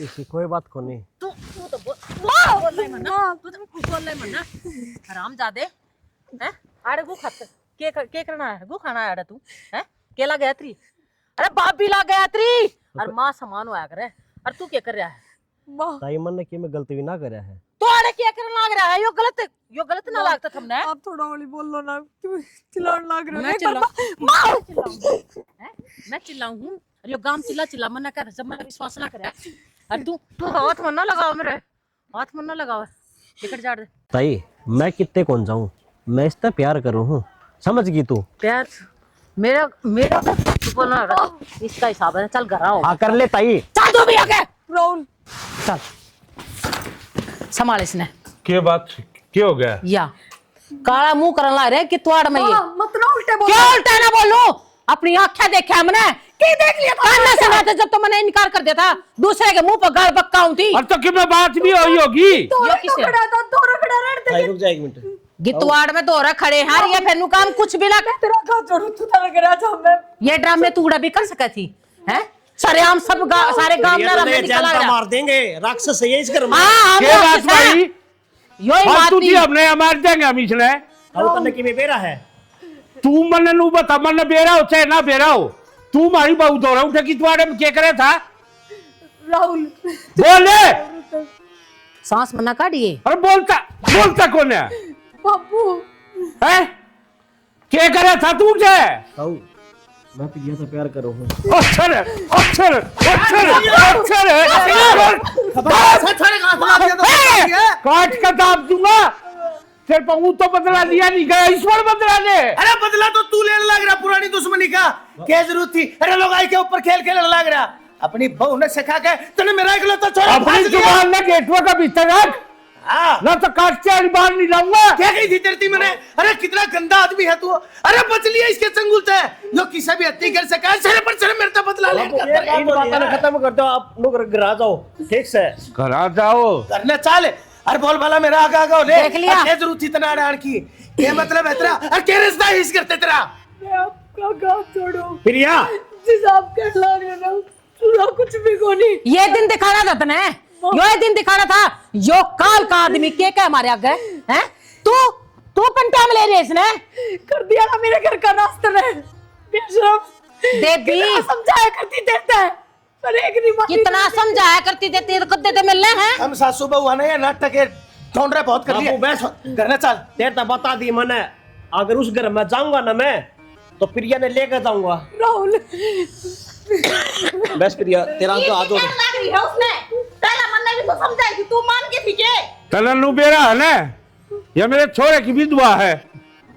इसकी कोई बात को नहीं। तू तो बोल ले मन्ना, तू तो बोल ले मन्ना, हरामजादे हैं? आड़े गु खाते के करना है? गु खाना है तू, हैं? केला गया त्री, अरे बाप भी ला गया त्री, और मां समान होया करे, और तू क्या कर रहा है? माँ ताई मन ने कि मैं गलती भी ना करया है। तो आड़े क्या करने लग रहा है? यो गलत ना लगता तुमने? आप थोड़ा वाली बोल लो ना, तू चिल्लाने लग रही मैं हो। चिल्लाऊं, मैं चिल्लाऊं, अरे यो गांव चिल्ला मना कर, जब मैं विश्वास ना करे, अरे तू हाथ मत लगाओ मेरे, हाथ मत ना लगाओ, टिकट जा दे। ताई मैं कितने कौन जाऊं, मैं इससे प्यार करूं हूं, समझ गई तू? प्यार मेरा मेरा बोलना होगा, इसका हिसाब है, चल घर आओ। हाँ कर ले ताई। चल तू भी आके राहुल चल, संभाल इसने। क्या बात, क्या हो गया? या काला मुंह करने लग रहे कि तुआड़ में ये मत ना उल्टे बोल। क्या उल्टा ना बोलूं, अपनी आंखें देखा हमने, की देख लिया कान से बात है, जब तो मैंने इनकार कर दिया था, दूसरे के मुंह पर गाल बक्काऊं थी। और तो कि मैं बात भी हुई होगी। यो किसे खड़ा था, दो खड़ा रहते। ताई रुक जा एक मिनट। गितवाड़ में दोरा खड़े हार, ये फेनु काम कुछ भी ना कर। तेरा का छोड़ू तू तो लग रहा था मैं। ये ड्रामे तूड़ा भी कर सका थी, हैं? सरेआम सब सारे गांव में रमे निकला गया। मार देंगे, राक्षस है ये इस घर में। हां क्या बात भाई? यो ही और बात तू थी। जी हमने मार देंगे हम इसने। अब तने कि मैं बेरा है। तू मन नु बता, मन बेरा हो चाहे ना बेरा हो, तू मारी बहू दौड़ा उठे कि तुम्हारे में क्या करे था? राहुल बोले सांस मना काटिए। अरे बोलता कौन है? बाबू हैं? क्या करे था तुझे? ताऊ मैं पिया से प्यार करूं हूं। अक्षर है, अक्षर काट का दाब दूंगा, तेरे पर तो बदला लिया नहीं गया, ईश्वर बदला ले। अरे बदला तो तू लेने लग रहा पुरानी दुश्मनी का, क्या जरूरत थी? अरे लोग आई के ऊपर खेल खेलने लग रहा, अपनी बहू ने सिखा के तूने मेरा इकलौता छोरा अपनी फांस लिया। जुबान ना गेटवा का भीतर रख, हाँ। ना तो काट के बाहर नहीं लाऊंगा। क्या कही थी तेरी मैंने? अरे कितना गंदा आदमी है तू, अरे बच लिया इसके चंगुल से, जो किसी भी हत्या कर सका सर पर सर मेरे तो बदला लेगा। इन बातों को खत्म कर दो, आप लोग घर आ जाओ, ठीक से? घर आ जाओ। करने चाल, अरे बोल भला मेरा आगा आगा ले। देख लिया। क्या जरूरत थी इतना डांट की? क्या मतलब है तेरा? अरे क्या रिश्ता है इस करते तेरा? मैं आपका गाँव छोड़ो, प्रिया जिस आप कह लग रहे हो पूरा कुछ भी को नहीं। ये दिन दिखाना था तने, यो दिन दिखाना था, यो काल का आदमी के क्या हमारे आगे हैं? तू पंटा में ले रही है इसने, कर दिया ना मेरे घर का रास्ता ने। बेशरम देवी कितना समझाया करती देता है, पर एक नहीं मानी। कितना समझाया करती थी, तेरे कद्दे ते मिलने हैं। हम सासू बहू आने या नाटक है ढूंढ रहे बहुत कर लिया। बाबू बैठ। करने चाल। देर तक बता दी मैंने, अगर उस घर में जाऊंगा ना मैं, तो प्रिया ने लेकर जाऊंगा। राहुल बस प्रिया तेरा तो हाथ लग रही है उसने, पहला मन ने भी तो समझाई थी, तू मान के थी के? तलन बेरा है ना, ये मेरे छोरे की विधवा है,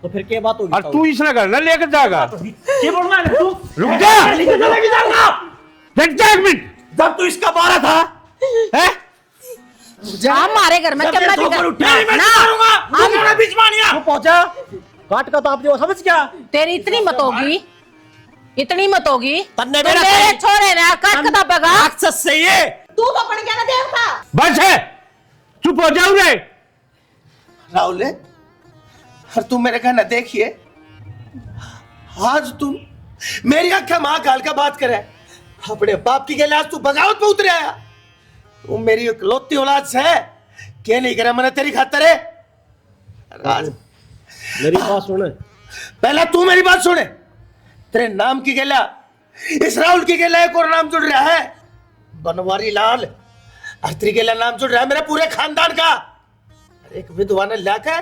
तो फिर क्या बात होगी? और तू इसने घर ना लेकर जाएगा। क्या बोल रहा है तू? रुक जा, देख जा एक मिनट। जब तू इसका बारा था, हैं? हमारे घर में जब क्या ये मैं धोकर भी उठा, मैं नहीं मारूंगा, तू मेरा बीच मानिया। तू पहुंचा काट का तो आप जो समझ क्या? तेरी इतनी मत होगी, इतनी मत होगी, तन्ने तो मेरा मेरे छोरे ने काट के दबेगा। राक्षस से ये तू तो अपने क्या ना देखता। बस है, चुप हो जाओ रे। राहुल और तुम मेरे कहना देखिए, आज तुम मेरी आंखें मां गाल का बात करे, अपने बाप की गले आज तू बगावत पे उतरे आया। तू मेरी इकलौती औलाद से क्या नहीं करे मैंने तेरी खातर है। आज मेरी बात सुन, पहला तू मेरी बात सुने, तेरे नाम की गेला इस राहुल की गेला एक और नाम जुड़ रहा है, बनवारी लाल। और तेरी गेला नाम जुड़ रहा है मेरे पूरे खानदान का। एक विधवा ने लाकर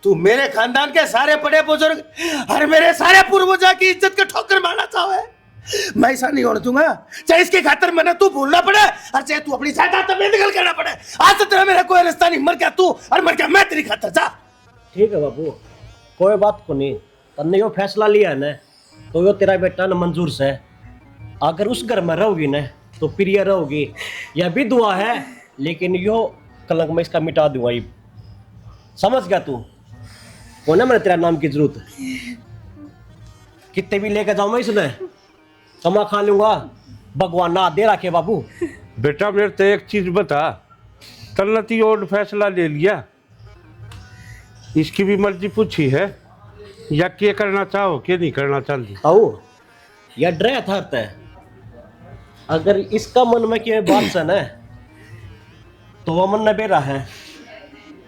तू मेरे खानदान के सारे बड़े बुजुर्ग और मेरे सारे पूर्वजा की इज्जत के ठोकर मारना चाहे। मैं ऐसा नहीं होने दूंगा, चाहे इसके खातर मैंने तू भूलना पड़े और चाहे तू अपनी जायदाद में निकल करना पड़े। आज से तेरा मेरा कोई रिश्ता नहीं, मर गया तू और मर गया मैं तेरी खातर। जा। ठीक है बाबू, कोई बात को नहीं। तन्ने यो फैसला लिया है ना, तो यो तेरा बेटा न मंजूर से। अगर उस घर में रहोगी ना तो प्रिय रहोगी। यह भी दुआ है, लेकिन यो कलंक मैं इसका मिटा दूंगा। ये समझ गया तू? वो ना मैंने तेरा नाम की जरूरत है। कितने भी लेकर जाऊं मैं इसने, कमा खा लूंगा। भगवान ना दे रखे बाबू। बेटा मेरे तो एक चीज बता, तन्नती और फैसला ले लिया, इसकी भी मर्जी पूछी है या क्या करना चाहो क्या नहीं करना चाहती? आओ या डर था तय। अगर इसका मन में क्या बात से ना, तो वो मन न बेरा है।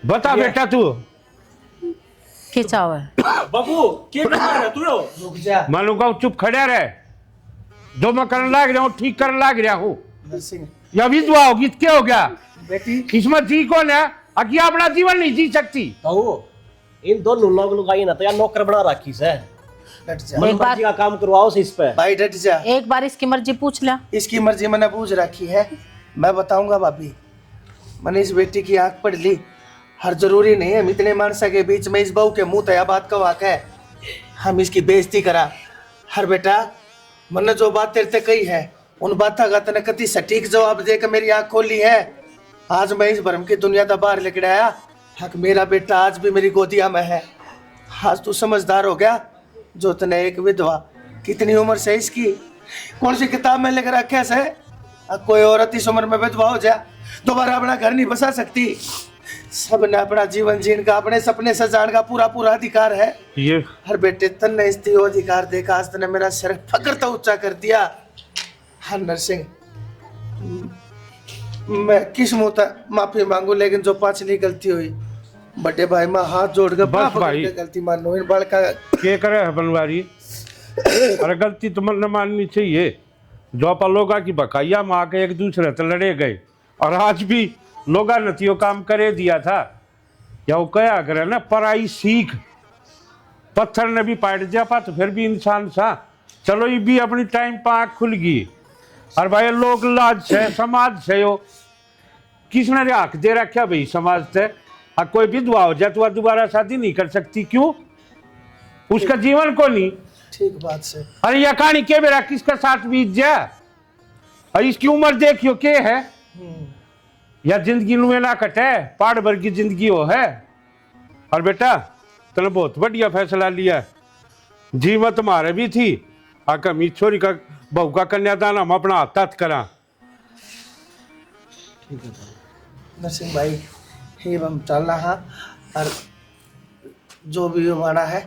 बता बेटा तू। के चाव है बाबू क्या कर रहा है तू? रुक जा मालूम का चुप खड़ा रहे, जो मैं करने लाग रहा हूँ ठीक करने लाग रहा हूँ। नरसिंह या विधवा होगी तो क्या हो गया? बेटी किस्मत जी कौन है, अकी अपना जीवन नहीं जी सकती। आओ इन दोनों लोग लगाई ना तो यार नौकर बना रखी से। डट जा मन मर्जी का काम करवाओ से इस पे। भाई, डट जा। एक बार इसकी मर्जी पूछ लिया। इसकी मर्जी मैंने पूछ रखी है, मैं बताऊंगा भाभी। मैंने इस बेटी की आंख पढ़ ली। हर जरूरी नहीं है हम इतने मानसा के बीच में इस बहू के मुंह तया बात का वाक है हम इसकी बेइज्जती करा। हर बेटा मैंने जो बात तेरे से कही है उन बातों का तने कति सटीक जवाब देकर मेरी आंख खोली है। आज मैं इस भरम की दुनिया का बाहर लेकर आया। हक मेरा बेटा आज भी मेरी गोदिया में है। आज तू समझदार हो गया। जो तने एक विधवा, कितनी उम्र से इसकी, कौन सी किताब में लेकर रखे से? अब कोई औरत इस उम्र में विधवा हो जा दोबारा अपना घर नहीं बसा सकती। सब ने अपना जीवन जीने का, अपने सपने सजाने का पूरा पूरा अधिकार है। ये हर बेटे तन्ने इस अधिकार देखा, आज तने मेरा सिर फकर ऊंचा कर दिया। हर नरसिंह, मैं किस मुंह तक माफी मांगू, लेकिन जो पांचली गलती हुई बड़े भाई मैं हाथ जोड़ कर बस भाई। गलती मानो इन बड़का क्या करे है बनवारी? अरे गलती तो मन माननी चाहिए। जो आप लोग की बकाइया माँ के एक दूसरे से लड़े गए और आज भी लोग नतियो काम करे दिया था। या वो कया करे ना, पराई सीख पत्थर ने भी पाट दिया पा तो फिर भी इंसान सा। चलो ये भी अपनी टाइम पर आँख खुल गई। और भाई लोग लाज से समाज से हो, किसने रे हक दे रखा भाई समाज से? कोई विधवा हो जाए तो दोबारा शादी नहीं कर सकती, क्यों? उसका जीवन को नहीं। ठीक बात से। अरे यह कहानी के मेरा किसका साथ बीत जा, और इसकी उम्र देखियो के है, या जिंदगी नुए ना कटे, पहाड़ भर की जिंदगी हो है। और बेटा तूने बहुत बढ़िया फैसला लिया। जीवन तुम्हारे भी थी, आका मी छोरी का बहू का कन्यादान हम अपना हाथ करा। नरसिंह भाई ये हम चल रहा, और जो भी हमारा है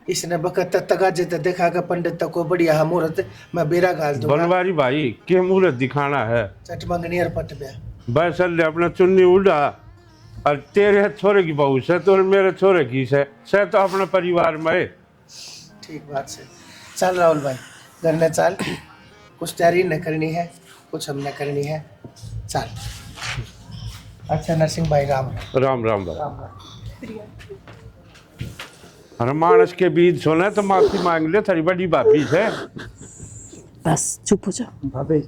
इसने बकत तक जिते देखा का पंडित तक को बढ़िया मुहूर्त मैं बेरा घाल दूंगा। बनवारी भाई के मुहूर्त दिखाना है? चट मंगनी और पट ब्याह। बस ले अपना चुन्नी उड़ा, और तेरे छोरे की बहू से तो मेरे छोरे की से तो अपने परिवार में। ठीक बात से। चल राहुल भाई घर ने चल, कुछ तैयारी न करनी है, कुछ हमने करनी है। चल। अच्छा नरसिंह भाई राम राम राम राम। अरे मानस के बीच सोना तो माफी मांग ले थारी बड़ी भाभी से। बस चुप हो जा। भाभी